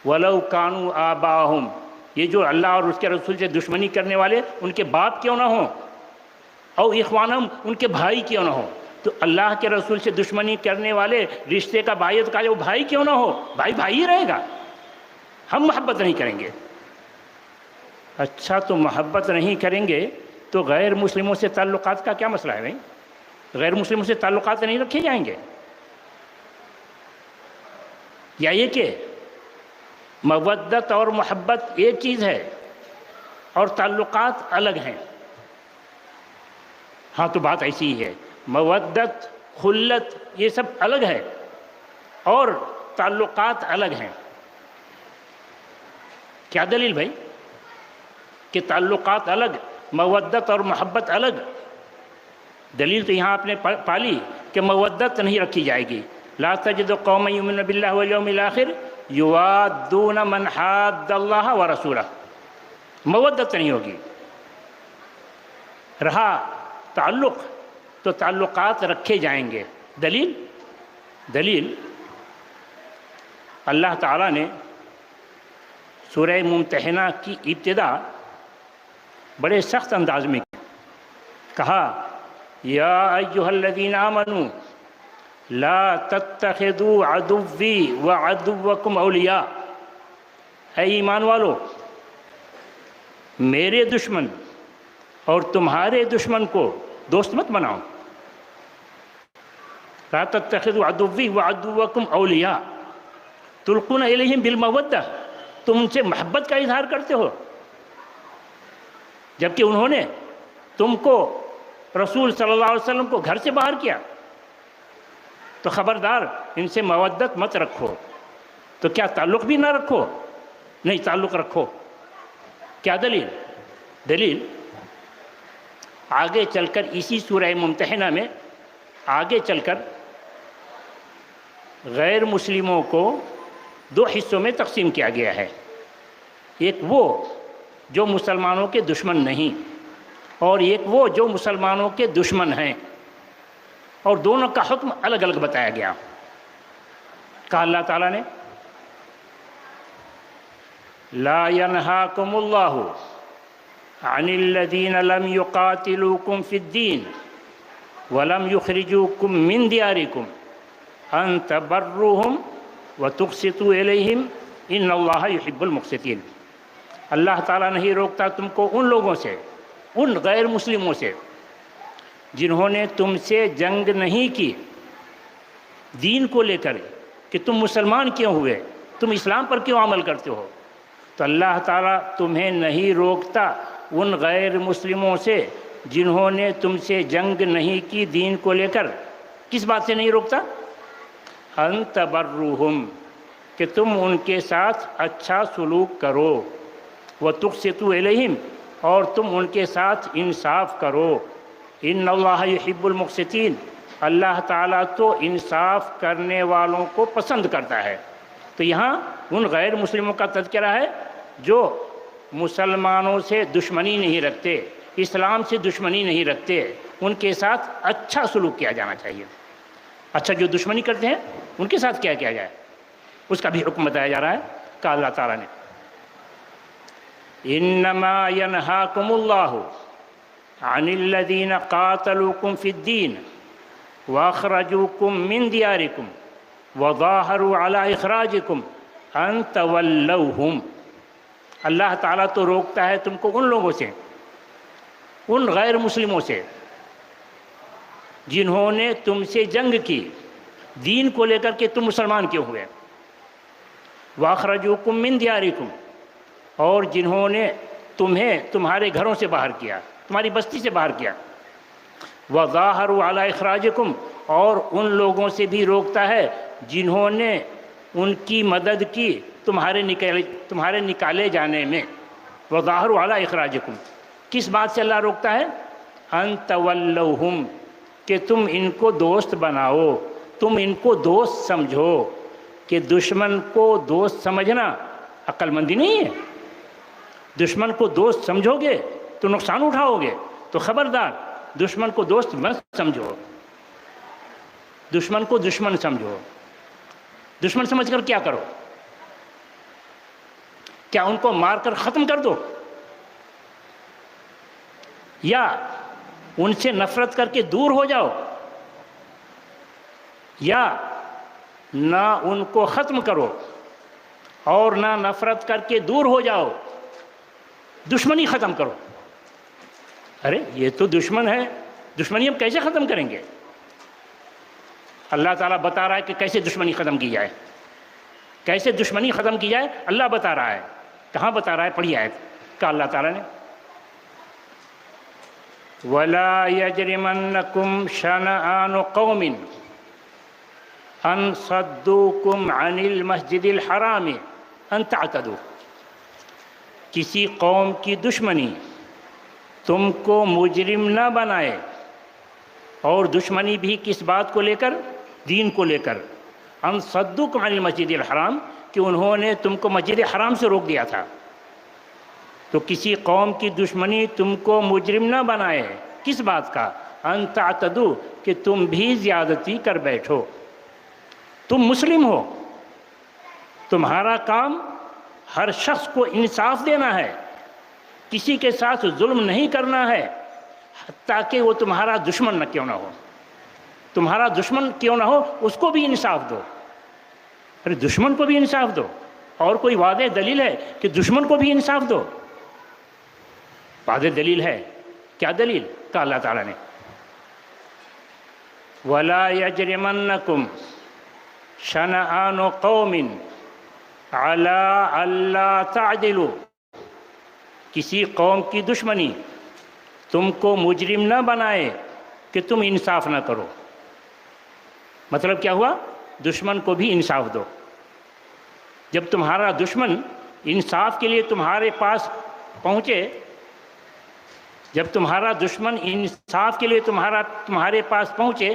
وَلَوْ كَانُوا آبَاءَهُمْ، یہ جو اللہ اور اس کے رسول سے دشمنی کرنے والے ان کے باپ کیوں نہ ہوں، اور اخوانہم ان کے بھائی کیوں نہ ہوں، تو اللہ کے رسول سے دشمنی کرنے والے رشتے کا بھائیت کا وہ بھائی کیوں نہ ہو، بھائی بھائی ہی رہے گا، ہم محبت نہیں کریں گے۔ اچھا تو محبت نہیں کریں گے تو غیر مسلموں سے تعلقات کا کیا مسئلہ ہے بھائی؟ غیر مسلموں سے تعلقات نہیں رکھے جائیں گے؟ یا یہ کہ مودت اور محبت ایک چیز ہے اور تعلقات الگ ہیں؟ ہاں تو بات ایسی ہی ہے، مودت خلت یہ سب الگ ہے اور تعلقات الگ ہیں۔ کیا دلیل بھائی کہ تعلقات الگ، مودت اور محبت الگ؟ دلیل تو یہاں آپ نے پالی کہ مودت نہیں رکھی جائے گی، لا تجد قوما یؤمنون باللہ والیوم الآخر یوادون من حاد اللہ ورسولہ، مودت نہیں ہوگی۔ رہا تعلق تو تعلقات رکھے جائیں گے۔ دلیل اللہ تعالیٰ نے سورہ ممتحنہ کی ابتدا بڑے سخت انداز میں کہا، یا ایھا الذین آمنوا لا تتخذوا عدوی وعدوکم اولیاء، اے ایمان والو میرے دشمن اور تمہارے دشمن کو دوست مت بناؤ۔ لا تتخذوا عدوی وعدوکم اولیاء تلقون الیہم بالمودہ، تم ان سے محبت کا اظہار کرتے ہو جبکہ انہوں نے تم کو رسول صلی اللہ علیہ وسلم کو گھر سے باہر کیا، تو خبردار ان سے مودت مت رکھو۔ تو کیا تعلق بھی نہ رکھو؟ نہیں، تعلق رکھو۔ کیا دلیل آگے چل کر اسی سورہ ممتحنہ میں آگے چل کر غیر مسلموں کو دو حصوں میں تقسیم کیا گیا ہے، ایک وہ جو مسلمانوں کے دشمن نہیں اور ایک وہ جو مسلمانوں کے دشمن ہیں، اور دونوں کا حکم الگ الگ بتایا گیا۔ کہا اللہ تعالیٰ نے لا ینہاکم اللہ عن الذین لم یقاتلوکم فی الدین ولم یخرجوکم من دیارکم ان تبروہم وتقسطوا الیہم ان اللہ یحب المقسطین۔ اللہ تعالیٰ نہیں روکتا تم کو ان لوگوں سے، ان غیر مسلموں سے جنہوں نے تم سے جنگ نہیں کی دین کو لے کر کہ تم مسلمان کیوں ہوئے، تم اسلام پر کیوں عمل کرتے ہو، تو اللہ تعالیٰ تمہیں نہیں روکتا ان غیر مسلموں سے جنہوں نے تم سے جنگ نہیں کی دین کو لے کر۔ کس بات سے نہیں روکتا؟ ان تبروہم، کہ تم ان کے ساتھ اچھا سلوک کرو، وتقسطوا الیہم، اور تم ان کے ساتھ انصاف کرو۔ ان اللہ یحب المقسطین، اللہ تعالیٰ تو انصاف کرنے والوں کو پسند کرتا ہے۔ تو یہاں ان غیر مسلموں کا تذکرہ ہے جو مسلمانوں سے دشمنی نہیں رکھتے، اسلام سے دشمنی نہیں رکھتے، ان کے ساتھ اچھا سلوک کیا جانا چاہیے۔ اچھا جو دشمنی کرتے ہیں ان کے ساتھ کیا کیا جائے، اس کا بھی حکم بتایا جا رہا ہے۔ کہا اللہ تعالیٰ نے انما ینہاکم اللہ عن الذین قاتلوکم فی الدین واخرجوکم من دیارکم وظاہروا علی اخراجکم ان تولوہم۔ اللہ تعالیٰ تو روکتا ہے تم کو ان لوگوں سے، ان غیر مسلموں سے جنہوں نے تم سے جنگ کی دین کو لے کر کہ تم مسلمان کیوں ہوئے، واخرجوکم من دیارکم، اور جنہوں نے تمہیں تمہارے گھروں سے باہر کیا، تمہاری بستی سے باہر کیا، وظاہروا علی اخراجکم، اور ان لوگوں سے بھی روکتا ہے جنہوں نے ان کی مدد کی تمہارے نکالے جانے میں۔ وظاہروا علی اخراجکم، کس بات سے اللہ روکتا ہے؟ ان تولوہم، کہ تم ان کو دوست بناؤ، تم ان کو دوست سمجھو۔ کہ دشمن کو دوست سمجھنا عقل مندی نہیں ہے۔ دشمن کو دوست سمجھو گے تو نقصان اٹھاؤ گے، تو خبردار دشمن کو دوست مت سمجھو، دشمن کو دشمن سمجھو۔ دشمن سمجھ کر کیا کرو؟ کیا ان کو مار کر ختم کر دو، یا ان سے نفرت کر کے دور ہو جاؤ، یا نہ ان کو ختم کرو اور نہ نفرت کر کے دور ہو جاؤ، دشمنی ختم کرو؟ ارے یہ تو دشمن ہے، دشمنی ہم کیسے ختم کریں گے؟ اللہ تعالیٰ بتا رہا ہے کہ کیسے دشمنی ختم کی جائے، کیسے دشمنی ختم کی جائے اللہ بتا رہا ہے۔ کہاں بتا رہا ہے؟ پڑھی آیت کا اللہ تعالیٰ نے، وَلَا يَجْرِمَنَّكُمْ شَنَآنُ قَوْمٍ أَن صَدُّوكُمْ عَنِ الْمَسْجِدِ الْحَرَامِ أَن تَعْتَدُوا، کسی قوم کی دشمنی تم کو مجرم نہ بنائے، اور دشمنی بھی کس بات کو لے کر؟ دین کو لے کر۔ ان صدوکم عن المسجد الحرام، کہ انہوں نے تم کو مسجد حرام سے روک دیا تھا۔ تو کسی قوم کی دشمنی تم کو مجرم نہ بنائے، کس بات کا؟ ان تعتدوا، کہ تم بھی زیادتی کر بیٹھو۔ تم مسلم ہو، تمہارا کام ہر شخص کو انصاف دینا ہے، کسی کے ساتھ ظلم نہیں کرنا ہے، تاکہ وہ تمہارا دشمن نہ کیوں نہ ہو، تمہارا دشمن کیوں نہ ہو اس کو بھی انصاف دو۔ ارے دشمن کو بھی انصاف دو، اور کوئی واضح دلیل ہے کہ دشمن کو بھی انصاف دو؟ واضح دلیل ہے، کیا دلیل؟ کہا اللہ تعالیٰ نے وَلَا يَجْرِمَنَّكُمْ شَنَآنُ قَوْمٍ عَلَىٰ أَلَّا تَعْدِلُوا، کسی قوم کی دشمنی تم کو مجرم نہ بنائے کہ تم انصاف نہ کرو۔ مطلب کیا ہوا؟ دشمن کو بھی انصاف دو۔ جب تمہارا دشمن انصاف کے لیے تمہارے پاس پہنچے، جب تمہارا دشمن انصاف کے لیے تمہارے پاس پہنچے،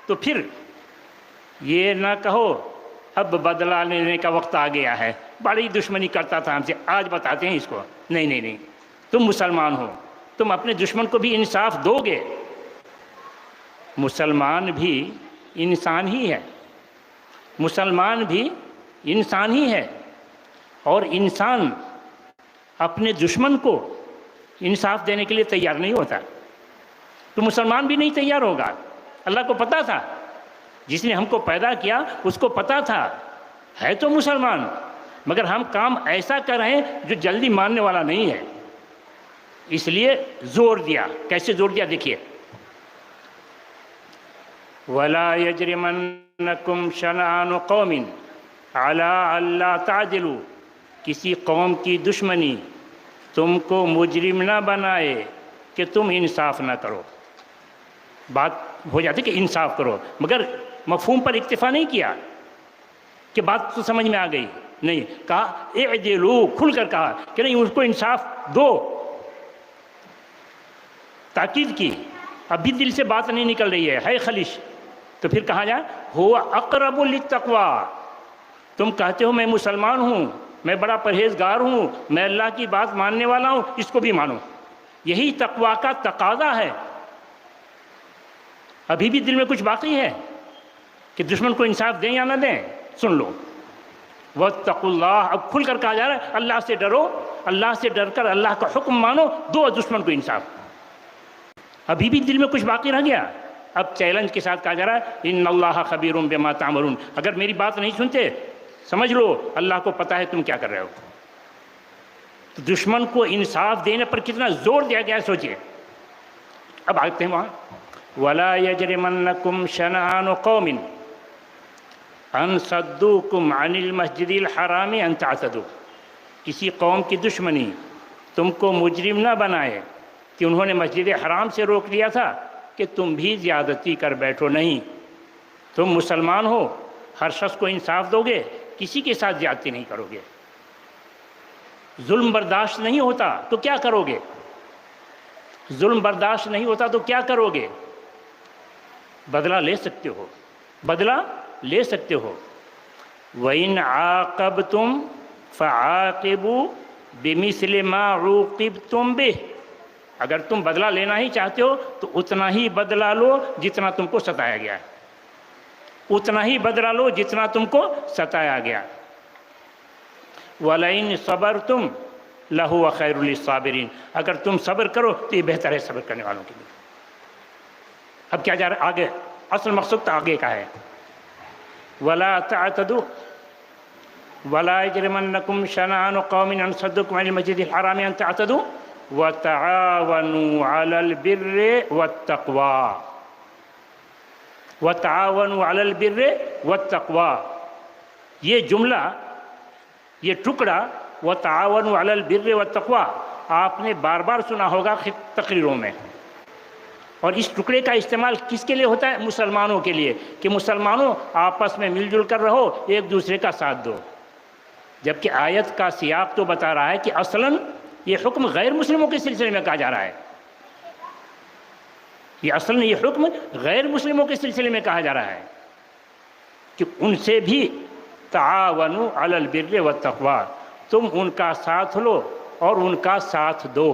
تو پھر یہ نہ کہو اب بدلہ لینے کا وقت آ گیا ہے، بڑی دشمنی کرتا تھا ہم سے، آج بتاتے ہیں اس کو۔ نہیں نہیں نہیں، تم مسلمان ہو، تم اپنے دشمن کو بھی انصاف دو گے۔ مسلمان بھی انسان ہی ہے، مسلمان بھی انسان ہی ہے، اور انسان اپنے دشمن کو انصاف دینے کے لیے تیار نہیں ہوتا۔ تو مسلمان بھی نہیں تیار ہوگا۔ اللہ کو پتہ تھا، جس نے ہم کو پیدا کیا اس کو پتہ تھا، ہے تو مسلمان، مگر ہم کام ایسا کر رہے ہیں جو جلدی ماننے والا نہیں ہے، اس لیے زور دیا۔ کیسے زور دیا؟ دیکھیے، وَلَا يَجْرِمَنَّكُمْ شَنَآنُ قَوْمٍ عَلَىٰ أَلَّا تَعْدِلُوا، کسی قوم کی دشمنی تم کو مجرم نہ بنائے کہ تم انصاف نہ کرو۔ بات ہو جاتی کہ انصاف کرو، مگر مفہوم پر اکتفا نہیں کیا کہ بات تو سمجھ میں آ گئی، نہیں، کہا اعدلوا، کھل کر کہا کہ نہیں، اس کو انصاف دو، تاکید کی۔ ابھی دل سے بات نہیں نکل رہی ہے خلش، تو پھر کہا جائے ہوا اقرب للتقویٰ، تم کہتے ہو میں مسلمان ہوں، میں بڑا پرہیزگار ہوں، میں اللہ کی بات ماننے والا ہوں، اس کو بھی مانو، یہی تقویٰ کا تقاضا ہے۔ ابھی بھی دل میں کچھ باقی ہے کہ دشمن کو انصاف دیں یا نہ دیں؟ سن لو، واتقوا اللہ، اب کھل کر کہا جا رہا ہے اللہ سے ڈرو، اللہ سے ڈر کر اللہ کا حکم مانو، دو دشمن کو انصاف۔ ابھی بھی دل میں کچھ باقی رہ گیا، اب چیلنج کے ساتھ کہا جا رہا ہے ان اللہ خبیر بما تعملون، اگر میری بات نہیں سنتے سمجھ لو اللہ کو پتہ ہے تم کیا کر رہے ہو۔ تو دشمن کو انصاف دینے پر کتنا زور دیا گیا ہے، سوچئے۔ اب آتے ہیں وہاں، وَلَا يَجْرِمَنَّكُمْ شَنَآنُ قَوْمٍ أَن صَدُّوكُمْ عَنِ الْمَسْجِدِ الْحَرَامِ أَن تَعْتَدُوا، کسی قوم کی دشمنی تم کو مجرم نہ بنائے کہ انہوں نے مسجد حرام سے روک دیا تھا کہ تم بھی زیادتی کر بیٹھو۔ نہیں، تم مسلمان ہو، ہر شخص کو انصاف دو گے، کسی کے ساتھ زیادتی نہیں کرو گے۔ ظلم برداشت نہیں ہوتا تو کیا کرو گے؟ ظلم برداشت نہیں ہوتا تو کیا کرو گے؟ بدلہ لے سکتے ہو، بدلہ لے سکتے ہو۔ وَإِنْ عَاقَبْتُمْ فَعَاقِبُوا بِمِثْلِ مَا عُوقِبْتُمْ بِهِ، اگر تم بدلہ لینا ہی چاہتے ہو تو اتنا ہی بدلہ لو جتنا تم کو ستایا گیا ہے، اتنا ہی بدلہ لو جتنا تم کو ستایا گیا۔ وَلَئِن صَبَرْتُمْ لَهُوَ خَيْرٌ لِلصَّابِرِينَ، اگر تم صبر کرو تو یہ بہتر ہے صبر کرنے والوں کے لیے۔ اب کیا جا رہا ہے آگے؟ اصل مقصد تو آگے کا ہے، وَلَا تَعْتَدُوا وَلَا يَجْرِمَنَّكُمْ شَنَآنُ قَوْمٍ أَنْ صَدُّوكُمْ عَنِ الْمَسْجِدِ الْحَرَامِ أَنْ تَعْتَدُوا وَتَعَاوَنُوا عَلَى الْبِرِّ وَالتَّقْوَى، وَتَعَاوَنُوا عَلَى الْبِرِّ وَالتَّقْوَى، یہ جملہ، یہ ٹکڑا وَتَعَاوَنُوا عَلَى الْبِرِّ وَالتَّقْوَى آپ نے بار بار سنا ہوگا تقریروں میں، اور اس ٹکڑے کا استعمال کس کے لیے ہوتا ہے؟ مسلمانوں کے لیے، کہ مسلمانوں آپس میں مل جل کر رہو، ایک دوسرے کا ساتھ دو، جبکہ آیت کا سیاق تو بتا رہا ہے کہ اصلاً یہ حکم غیر مسلموں کے سلسلے میں کہا جا رہا ہے، یہ اصلاً یہ حکم غیر مسلموں کے سلسلے میں کہا جا رہا ہے کہ ان سے بھی تعاونوا علی البر والتقوی، تم ان کا ساتھ لو اور ان کا ساتھ دو،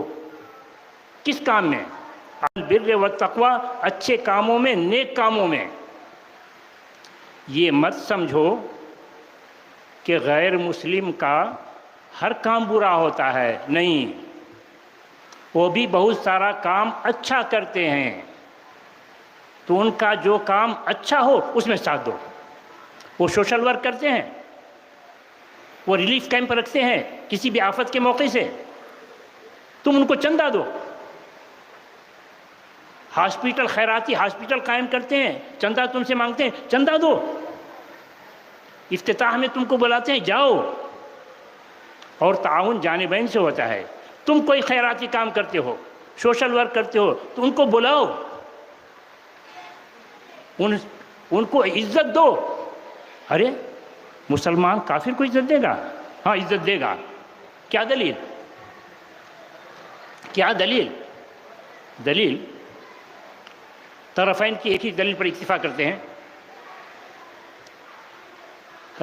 کس کام میں؟ البر والتقوی، اچھے کاموں میں، نیک کاموں میں۔ یہ مت سمجھو کہ غیر مسلم کا ہر کام برا ہوتا ہے، نہیں، وہ بھی بہت سارا کام اچھا کرتے ہیں، تو ان کا جو کام اچھا ہو اس میں ساتھ دو۔ وہ سوشل ورک کرتے ہیں، وہ ریلیف کیمپ رکھتے ہیں کسی بھی آفت کے موقع سے، تم ان کو چندہ دو۔ ہاسپٹل، خیراتی ہاسپٹل قائم کرتے ہیں، چندہ تم سے مانگتے ہیں، چندہ دو۔ افتتاح میں تم کو بلاتے ہیں، جاؤ۔ اور تعاون جانبین سے ہوتا ہے، تم کوئی خیراتی کام کرتے ہو، سوشل ورک کرتے ہو تو ان کو بلاؤ، ان کو عزت دو۔ ارے مسلمان کافر کو عزت دے گا؟ ہاں عزت دے گا۔ کیا دلیل؟ کیا دلیل؟ دلیل طرفین کی ایک ہی دلیل پر اکتفا کرتے ہیں۔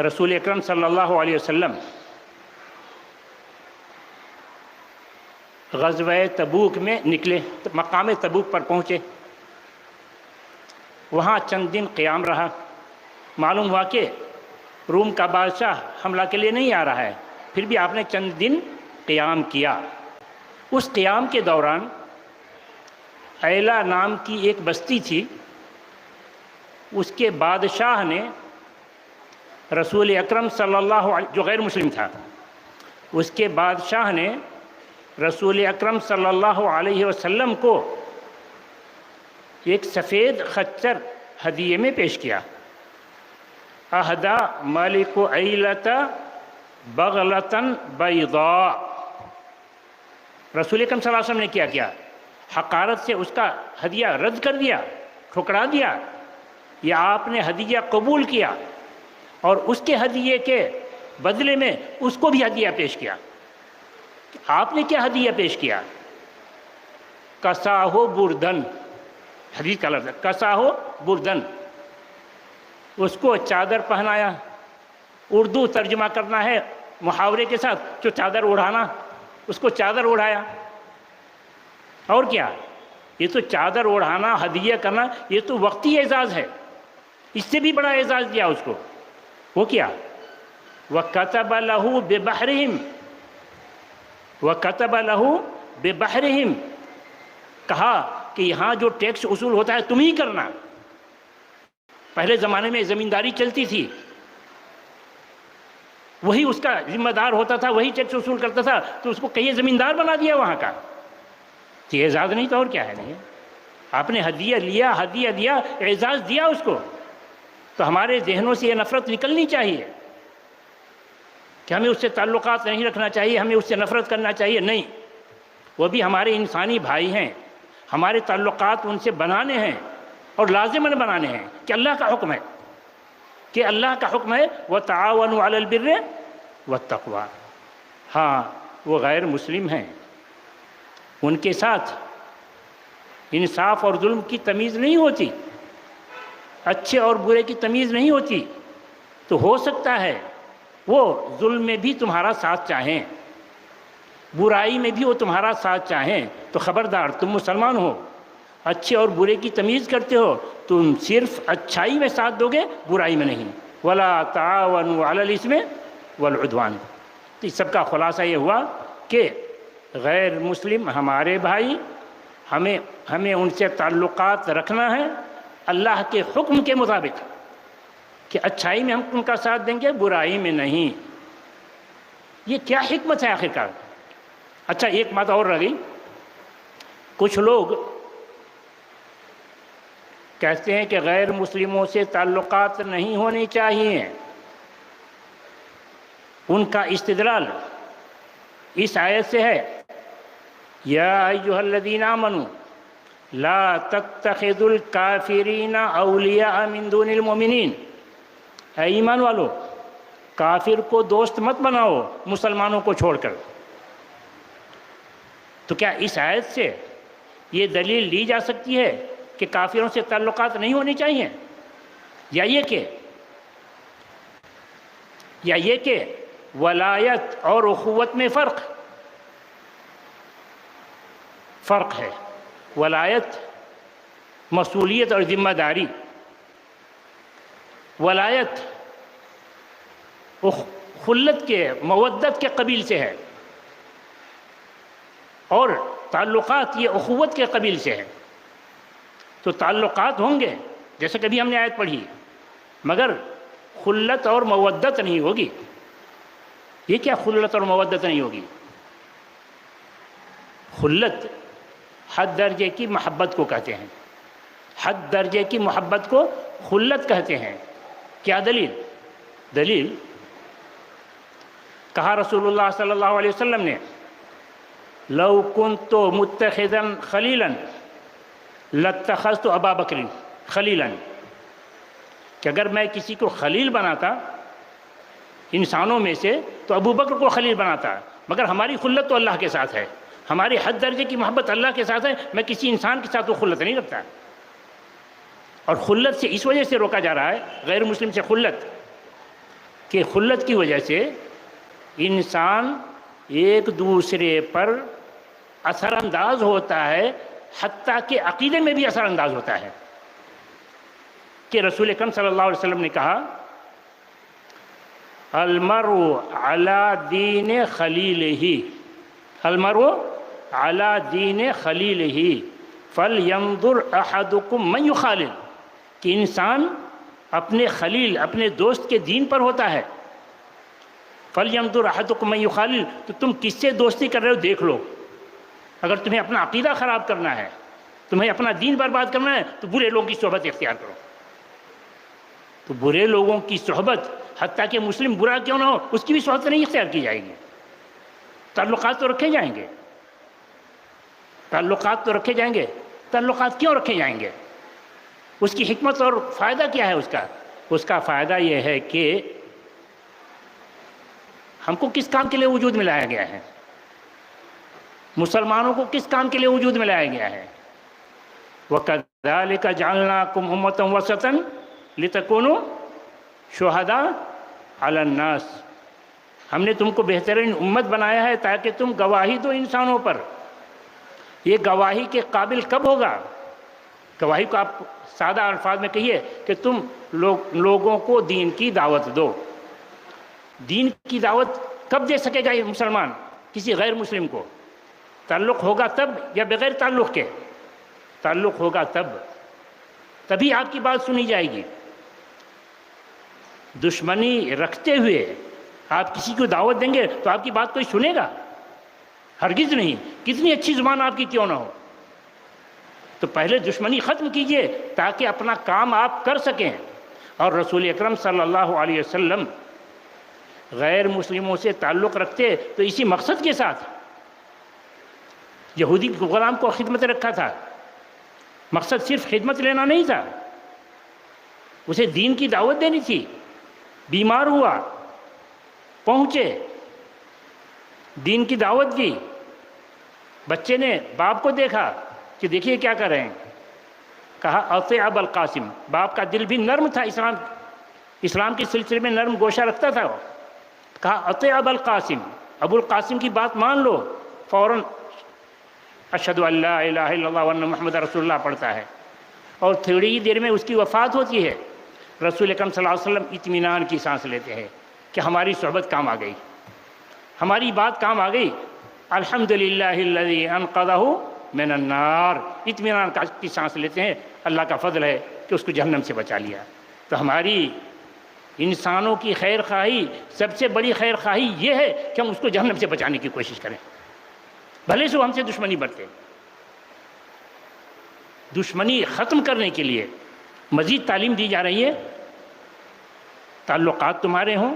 رسول اکرم صلی اللہ علیہ وسلم غزوہ تبوک میں نکلے، مقام تبوک پر پہنچے، وہاں چند دن قیام رہا، معلوم ہوا کہ روم کا بادشاہ حملہ کے لیے نہیں آ رہا ہے، پھر بھی آپ نے چند دن قیام کیا۔ اس قیام کے دوران ایلا نام کی ایک بستی تھی، اس کے بادشاہ نے رسول اکرم صلی اللہ علیہ، جو غیر مسلم تھا، اس کے بادشاہ نے رسول اکرم صلی اللہ علیہ وسلم کو ایک سفید خچر ہدیے میں پیش کیا۔ اہدا ملک ایلۃ بغلۃ بیضاء، رسول اکرم صلی اللہ علیہ وسلم نے کیا کیا؟ حقارت سے اس کا ہدیہ رد کر دیا، ٹھکرا دیا، یا آپ نے ہدیہ قبول کیا اور اس کے ہدیے کے بدلے میں اس کو بھی ہدیہ پیش کیا؟ آپ نے کیا ہدیہ پیش کیا؟ کساہو بردن، حدیث کا لفظ ہے کساہو بردن، اس کو چادر پہنایا۔ اردو ترجمہ کرنا ہے محاورے کے ساتھ، جو چادر اڑانا، اس کو چادر اڑایا۔ اور کیا؟ یہ تو چادر اڑانا، ہدیہ کرنا، یہ تو وقتی اعزاز ہے، اس سے بھی بڑا اعزاز دیا اس کو۔ وہ کیا؟ وَكَتَبَ لَهُ بِبَحْرِهِمْ، وَكَتَبَ لَهُ بِبَحْرِهِمْ، کہا کہ یہاں جو ٹیکس اصول ہوتا ہے تم ہی کرنا۔ پہلے زمانے میں زمینداری چلتی تھی، وہی اس کا ذمہ دار ہوتا تھا، وہی ٹیکس اصول کرتا تھا، تو اس کو کہیں زمیندار بنا دیا وہاں کا، تو یہ اعزاز نہیں تو اور کیا ہے؟ نہیں، آپ نے ہدیہ لیا، ہدیہ دیا، اعزاز دیا اس کو۔ تو ہمارے ذہنوں سے یہ نفرت نکلنی چاہیے کہ ہمیں اس سے تعلقات نہیں رکھنا چاہیے، ہمیں اس سے نفرت کرنا چاہیے، نہیں، وہ بھی ہمارے انسانی بھائی ہیں، ہمارے تعلقات ان سے بنانے ہیں اور لازماً بنانے ہیں، کہ اللہ کا حکم ہے، کہ اللہ کا حکم ہے وَتَعَاوَنُوا عَلَى الْبِرِّ وَالتَّقْوَى۔ ہاں وہ غیر مسلم ہیں، ان کے ساتھ انصاف اور ظلم کی تمیز نہیں ہوتی، اچھے اور برے کی تمیز نہیں ہوتی، تو ہو سکتا ہے وہ ظلم میں بھی تمہارا ساتھ چاہیں، برائی میں بھی وہ تمہارا ساتھ چاہیں، تو خبردار، تم مسلمان ہو، اچھے اور برے کی تمیز کرتے ہو، تم صرف اچھائی میں ساتھ دو گے، برائی میں نہیں۔ وَلَا تَعَاوَنُوا عَلَى الْإِثْمِ وَالْعُدْوَانِ، تو اس سب کا خلاصہ یہ ہوا کہ غیر مسلم ہمارے بھائی، ہمیں ان سے تعلقات رکھنا ہے اللہ کے حکم کے مطابق، کہ اچھائی میں ہم ان کا ساتھ دیں گے، برائی میں نہیں۔ یہ کیا حکمت ہے آخر کار؟ اچھا ایک بات اور رہ گئی، کچھ لوگ کہتے ہیں کہ غیر مسلموں سے تعلقات نہیں ہونے چاہیے۔ ان کا استدلال اس آیت سے ہے، یا ایھا الذین آمنوا لا تتخذوا الکافرین اولیاء من دون المؤمنین، اے ایمان والو کافر کو دوست مت بناؤ مسلمانوں کو چھوڑ کر۔ تو کیا اس آیت سے یہ دلیل لی جا سکتی ہے کہ کافروں سے تعلقات نہیں ہونے چاہیے، یا یہ کہ ولایت اور اخوت میں فرق ہے؟ ولایت مسئولیت اور ذمہ داری، ولایت خلت کے مودت کے قبیل سے ہے، اور تعلقات یہ اخوت کے قبیل سے ہے۔ تو تعلقات ہوں گے جیسے کبھی ہم نے آیت پڑھی، مگر خلت اور مودت نہیں ہوگی۔ یہ کیا خلت اور مودت نہیں ہوگی؟ خلت حد درجے کی محبت کو کہتے ہیں، حد درجے کی محبت کو خلت کہتے ہیں۔ کیا دلیل کہا رسول اللہ صلی اللہ علیہ وسلم نے، لو کنت متخذا خلیلا لاتخذت ابا بکر خلیلا، کہ اگر میں کسی کو خلیل بناتا انسانوں میں سے تو ابو بکر کو خلیل بناتا، مگر ہماری خلت تو اللہ کے ساتھ ہے، ہماری حد درجے کی محبت اللہ کے ساتھ ہے، میں کسی انسان کے ساتھ وہ خلت نہیں رکھتا۔ اور خلت سے اس وجہ سے روکا جا رہا ہے غیر مسلم سے خلت، کہ خلت کی وجہ سے انسان ایک دوسرے پر اثر انداز ہوتا ہے، حتیٰ کہ عقیدے میں بھی اثر انداز ہوتا ہے۔ کہ رسول اکرم صلی اللہ علیہ وسلم نے کہا، المرء علی دین خلیلہ، المرء علی دین خلیلہ فلینظر احدکم من یخالل، کہ انسان اپنے خلیل اپنے دوست کے دین پر ہوتا ہے۔ فلینظر احدکم من یخالل، تو تم کس سے دوستی کر رہے ہو دیکھ لو۔ اگر تمہیں اپنا عقیدہ خراب کرنا ہے، تمہیں اپنا دین برباد کرنا ہے، تو برے لوگوں کی صحبت اختیار کرو۔ تو برے لوگوں کی صحبت، حتیٰ کہ مسلم برا کیوں نہ ہو، اس کی بھی صحبت نہیں اختیار کی جائے گی۔ تعلقات تو رکھے جائیں گے، تعلقات تو رکھے جائیں گے۔ تعلقات کیوں رکھے جائیں گے؟ اس کی حکمت اور فائدہ کیا ہے اس کا فائدہ یہ ہے کہ ہم کو کس کام کے لیے وجود میں لایا گیا ہے، مسلمانوں کو کس کام کے لیے وجود میں لایا گیا ہے۔ وَكَذَلِكَ جَعَلْنَاكُمْ أُمَّةً وَسَطًا لِتَكُونُوا شُهَدَاءَ عَلَى النَّاسِ، ہم نے تم کو بہترین امت بنایا ہے تاکہ تم گواہی دو انسانوں پر۔ یہ گواہی کے قابل کب ہوگا؟ گواہی کو آپ سادہ الفاظ میں کہیے کہ تم لوگوں کو دین کی دعوت دو۔ دین کی دعوت کب دے سکے گا یہ مسلمان کسی غیر مسلم کو؟ تعلق ہوگا تب، یا بغیر تعلق کے؟ تعلق ہوگا تبھی آپ کی بات سنی جائے گی۔ دشمنی رکھتے ہوئے آپ کسی کو دعوت دیں گے تو آپ کی بات کوئی سنے گا؟ ہرگز نہیں، کتنی اچھی زبان آپ کی کیوں نہ ہو۔ تو پہلے دشمنی ختم کیجئے تاکہ اپنا کام آپ کر سکیں۔ اور رسول اکرم صلی اللہ علیہ وسلم غیر مسلموں سے تعلق رکھتے تو اسی مقصد کے ساتھ۔ یہودی غلام کو خدمت رکھا تھا، مقصد صرف خدمت لینا نہیں تھا، اسے دین کی دعوت دینی تھی۔ بیمار ہوا، پہنچے، دین کی دعوت دی۔ بچے نے باپ کو دیکھا کہ دیکھیے کیا کر رہے ہیں، کہا اطیع ابا القاسم۔ باپ کا دل بھی نرم تھا، اسلام کے سلسلے میں نرم گوشہ رکھتا تھا۔ کہا اطیع ابا القاسم، ابو القاسم کی بات مان لو۔ فوراً اشہد ان لا الہ الا اللہ وان محمد رسول اللہ پڑھتا ہے، اور تھوڑی ہی دیر میں اس کی وفات ہوتی ہے۔ رسول اکرم صلی اللہ علیہ وسلم اطمینان کی سانس لیتے ہیں کہ ہماری صحبت کام آ گئی۔ ہماری بات کام آ گئی، الحمدللہ الذی انقذہ من النار، اطمینان کی سانس لیتے ہیں، اللہ کا فضل ہے کہ اس کو جہنم سے بچا لیا۔ تو ہماری انسانوں کی خیر خواہی، سب سے بڑی خیر خواہی یہ ہے کہ ہم اس کو جہنم سے بچانے کی کوشش کریں، بھلے سے وہ ہم سے دشمنی برتے۔ دشمنی ختم کرنے کے لیے مزید تعلیم دی جا رہی ہے، تعلقات تمہارے ہوں،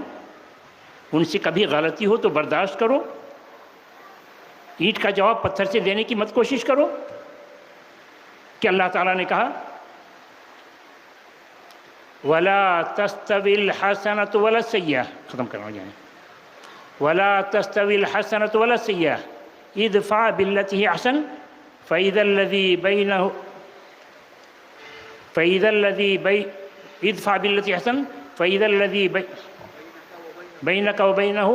ان سے کبھی غلطی ہو تو برداشت کرو، اینٹ کا جواب پتھر سے دینے کی مت کوشش کرو، کہ اللہ تعالیٰ نے کہا وَلَا تَسْتَوِي الْحَسَنَةُ وَلَا السَّيِّئَةُ، ختم کرنا جائیں، وَلَا تَسْتَوِي الْحَسَنَةُ وَلَا السَّيِّئَةُ اِدْفَعْ بِالَّتِي هِيَ أَحْسَنُ فَإِذَا الَّذِي ادفع بالتي احسن فاذا الذي بينك وبينه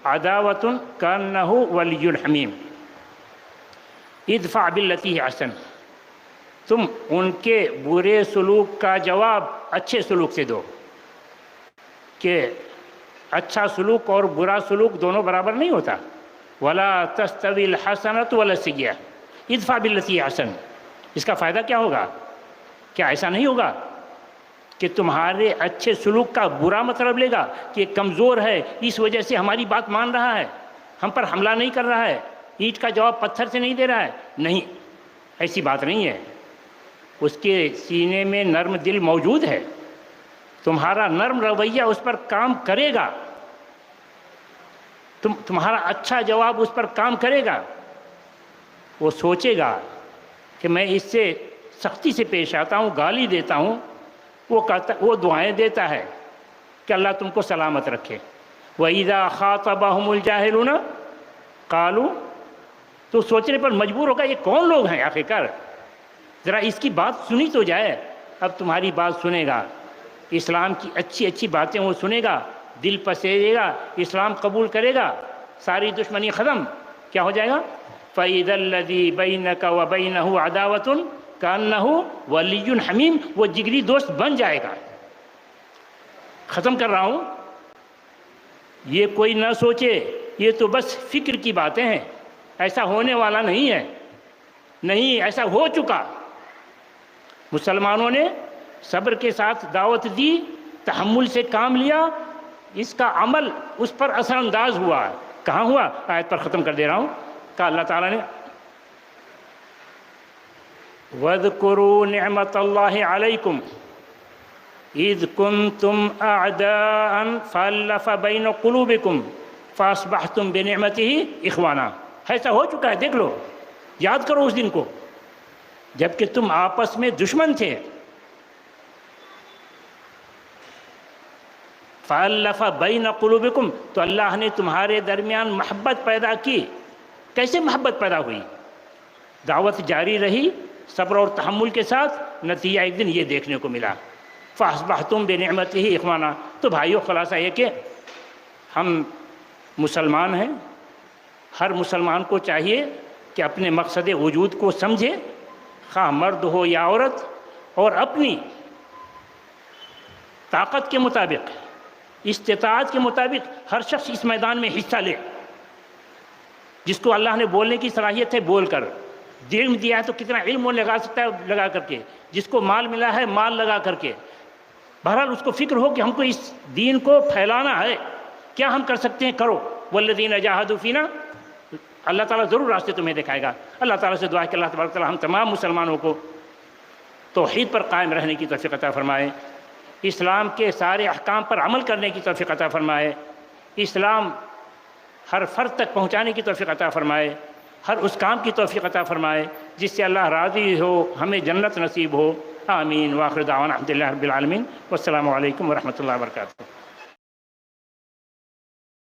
عداوة كأنه ولي حميم۔ ادفع بالتي هي احسن، تم ان کے برے سلوک کا جواب اچھے سلوک سے دو، کہ اچھا سلوک اور برا سلوک دونوں برابر نہیں ہوتا۔ ولا تستوی الحسنۃ ولا السیئۃ ادفع بالتي هي احسن، اس کا فائدہ کیا ہوگا؟ کیا ایسا نہیں ہوگا کہ تمہارے اچھے سلوک کا برا مطلب لے گا کہ کمزور ہے، اس وجہ سے ہماری بات مان رہا ہے، ہم پر حملہ نہیں کر رہا ہے، اینٹ کا جواب پتھر سے نہیں دے رہا ہے؟ نہیں، ایسی بات نہیں ہے۔ اس کے سینے میں نرم دل موجود ہے، تمہارا نرم رویہ اس پر کام کرے گا، تمہارا اچھا جواب اس پر کام کرے گا۔ وہ سوچے گا کہ میں اس سے سختی سے پیش آتا ہوں، گالی دیتا ہوں، وہ دعائیں دیتا ہے کہ اللہ تم کو سلامت رکھے۔ وَإِذَا خَاطَبَهُمُ الْجَاهِلُونَ قَالُوا، تو سوچنے پر مجبور ہوگا یہ کون لوگ ہیں آخر کار، ذرا اس کی بات سنی تو جائے۔ اب تمہاری بات سنے گا، اسلام کی اچھی اچھی باتیں وہ سنے گا، دل پسیرے گا، اسلام قبول کرے گا، ساری دشمنی ختم، کیا ہو جائے گا؟ فَإِذَا الَّذِي بَيْنَكَ وَبَيْنَهُ عَدَاوَةٌ كَأَنَّهُ وَلِيٌّ حَمِيمٌ، وہ جگری دوست بن جائے گا۔ ختم کر رہا ہوں، یہ کوئی نہ سوچے، یہ تو بس فکر کی باتیں ہیں، ایسا ہونے والا نہیں ہے، نہیں ایسا ہو چکا۔ مسلمانوں نے صبر کے ساتھ دعوت دی، تحمل سے کام لیا، اس کا عمل اس پر اثر انداز ہوا۔ کہاں ہوا؟ آیت پر ختم کر دے رہا ہوں، کہا اللہ تعالیٰ نے وَاذْكُرُوا نِعْمَةَ اللَّهِ عَلَيْكُمْ إِذْ كُنْتُمْ أَعْدَاءً فَأَلَّفَ بَيْنَ قُلُوبِكُمْ فَأَصْبَحْتُمْ بِنِعْمَتِهِ إِخْوَانًا۔ ایسا ہو چکا ہے، دیکھ لو، یاد کرو اس دن کو جب کہ تم آپس میں دشمن تھے، فَأَلَّفَ بَيْنَ قُلُوبِكُمْ، تو اللہ نے تمہارے درمیان محبت پیدا کی۔ کیسے محبت پیدا ہوئی؟ دعوت جاری رہی صبر اور تحمل کے ساتھ، نتیجہ ایک دن یہ دیکھنے کو ملا، فَأَصْبَحْتُمْ بِنِعْمَتِهِ إِخْوَانًا۔ تو بھائیو، خلاصہ یہ کہ ہم مسلمان ہیں، ہر مسلمان کو چاہیے کہ اپنے مقصد وجود کو سمجھے، خواہ مرد ہو یا عورت، اور اپنی طاقت کے مطابق، استطاعت کے مطابق ہر شخص اس میدان میں حصہ لے۔ جس کو اللہ نے بولنے کی صلاحیت ہے بول کر، علم دیا ہے تو کتنا علم وہ لگا سکتا ہے لگا کر کے، جس کو مال ملا ہے مال لگا کر کے، بہرحال اس کو فکر ہو کہ ہم کو اس دین کو پھیلانا ہے، کیا ہم کر سکتے ہیں کرو۔ والذین جاہدوا فینا، اللہ تعالیٰ ضرور راستے تمہیں دکھائے گا۔ اللہ تعالیٰ سے دعا ہے کہ اللہ تبارک تعالیٰ ہم تمام مسلمانوں کو توحید پر قائم رہنے کی توفیق عطا فرمائے، اسلام کے سارے احکام پر عمل کرنے کی توفیق عطا فرمائے، اسلام ہر فرد تک پہنچانے کی توفیق عطا فرمائے، ہر اس کام کی توفیق عطا فرمائے جس سے اللہ راضی ہو، ہمیں جنت نصیب ہو۔ آمین۔ وآخر دعوانا الحمدللہ رب العالمین، والسلام علیکم ورحمۃ اللہ وبرکاتہ۔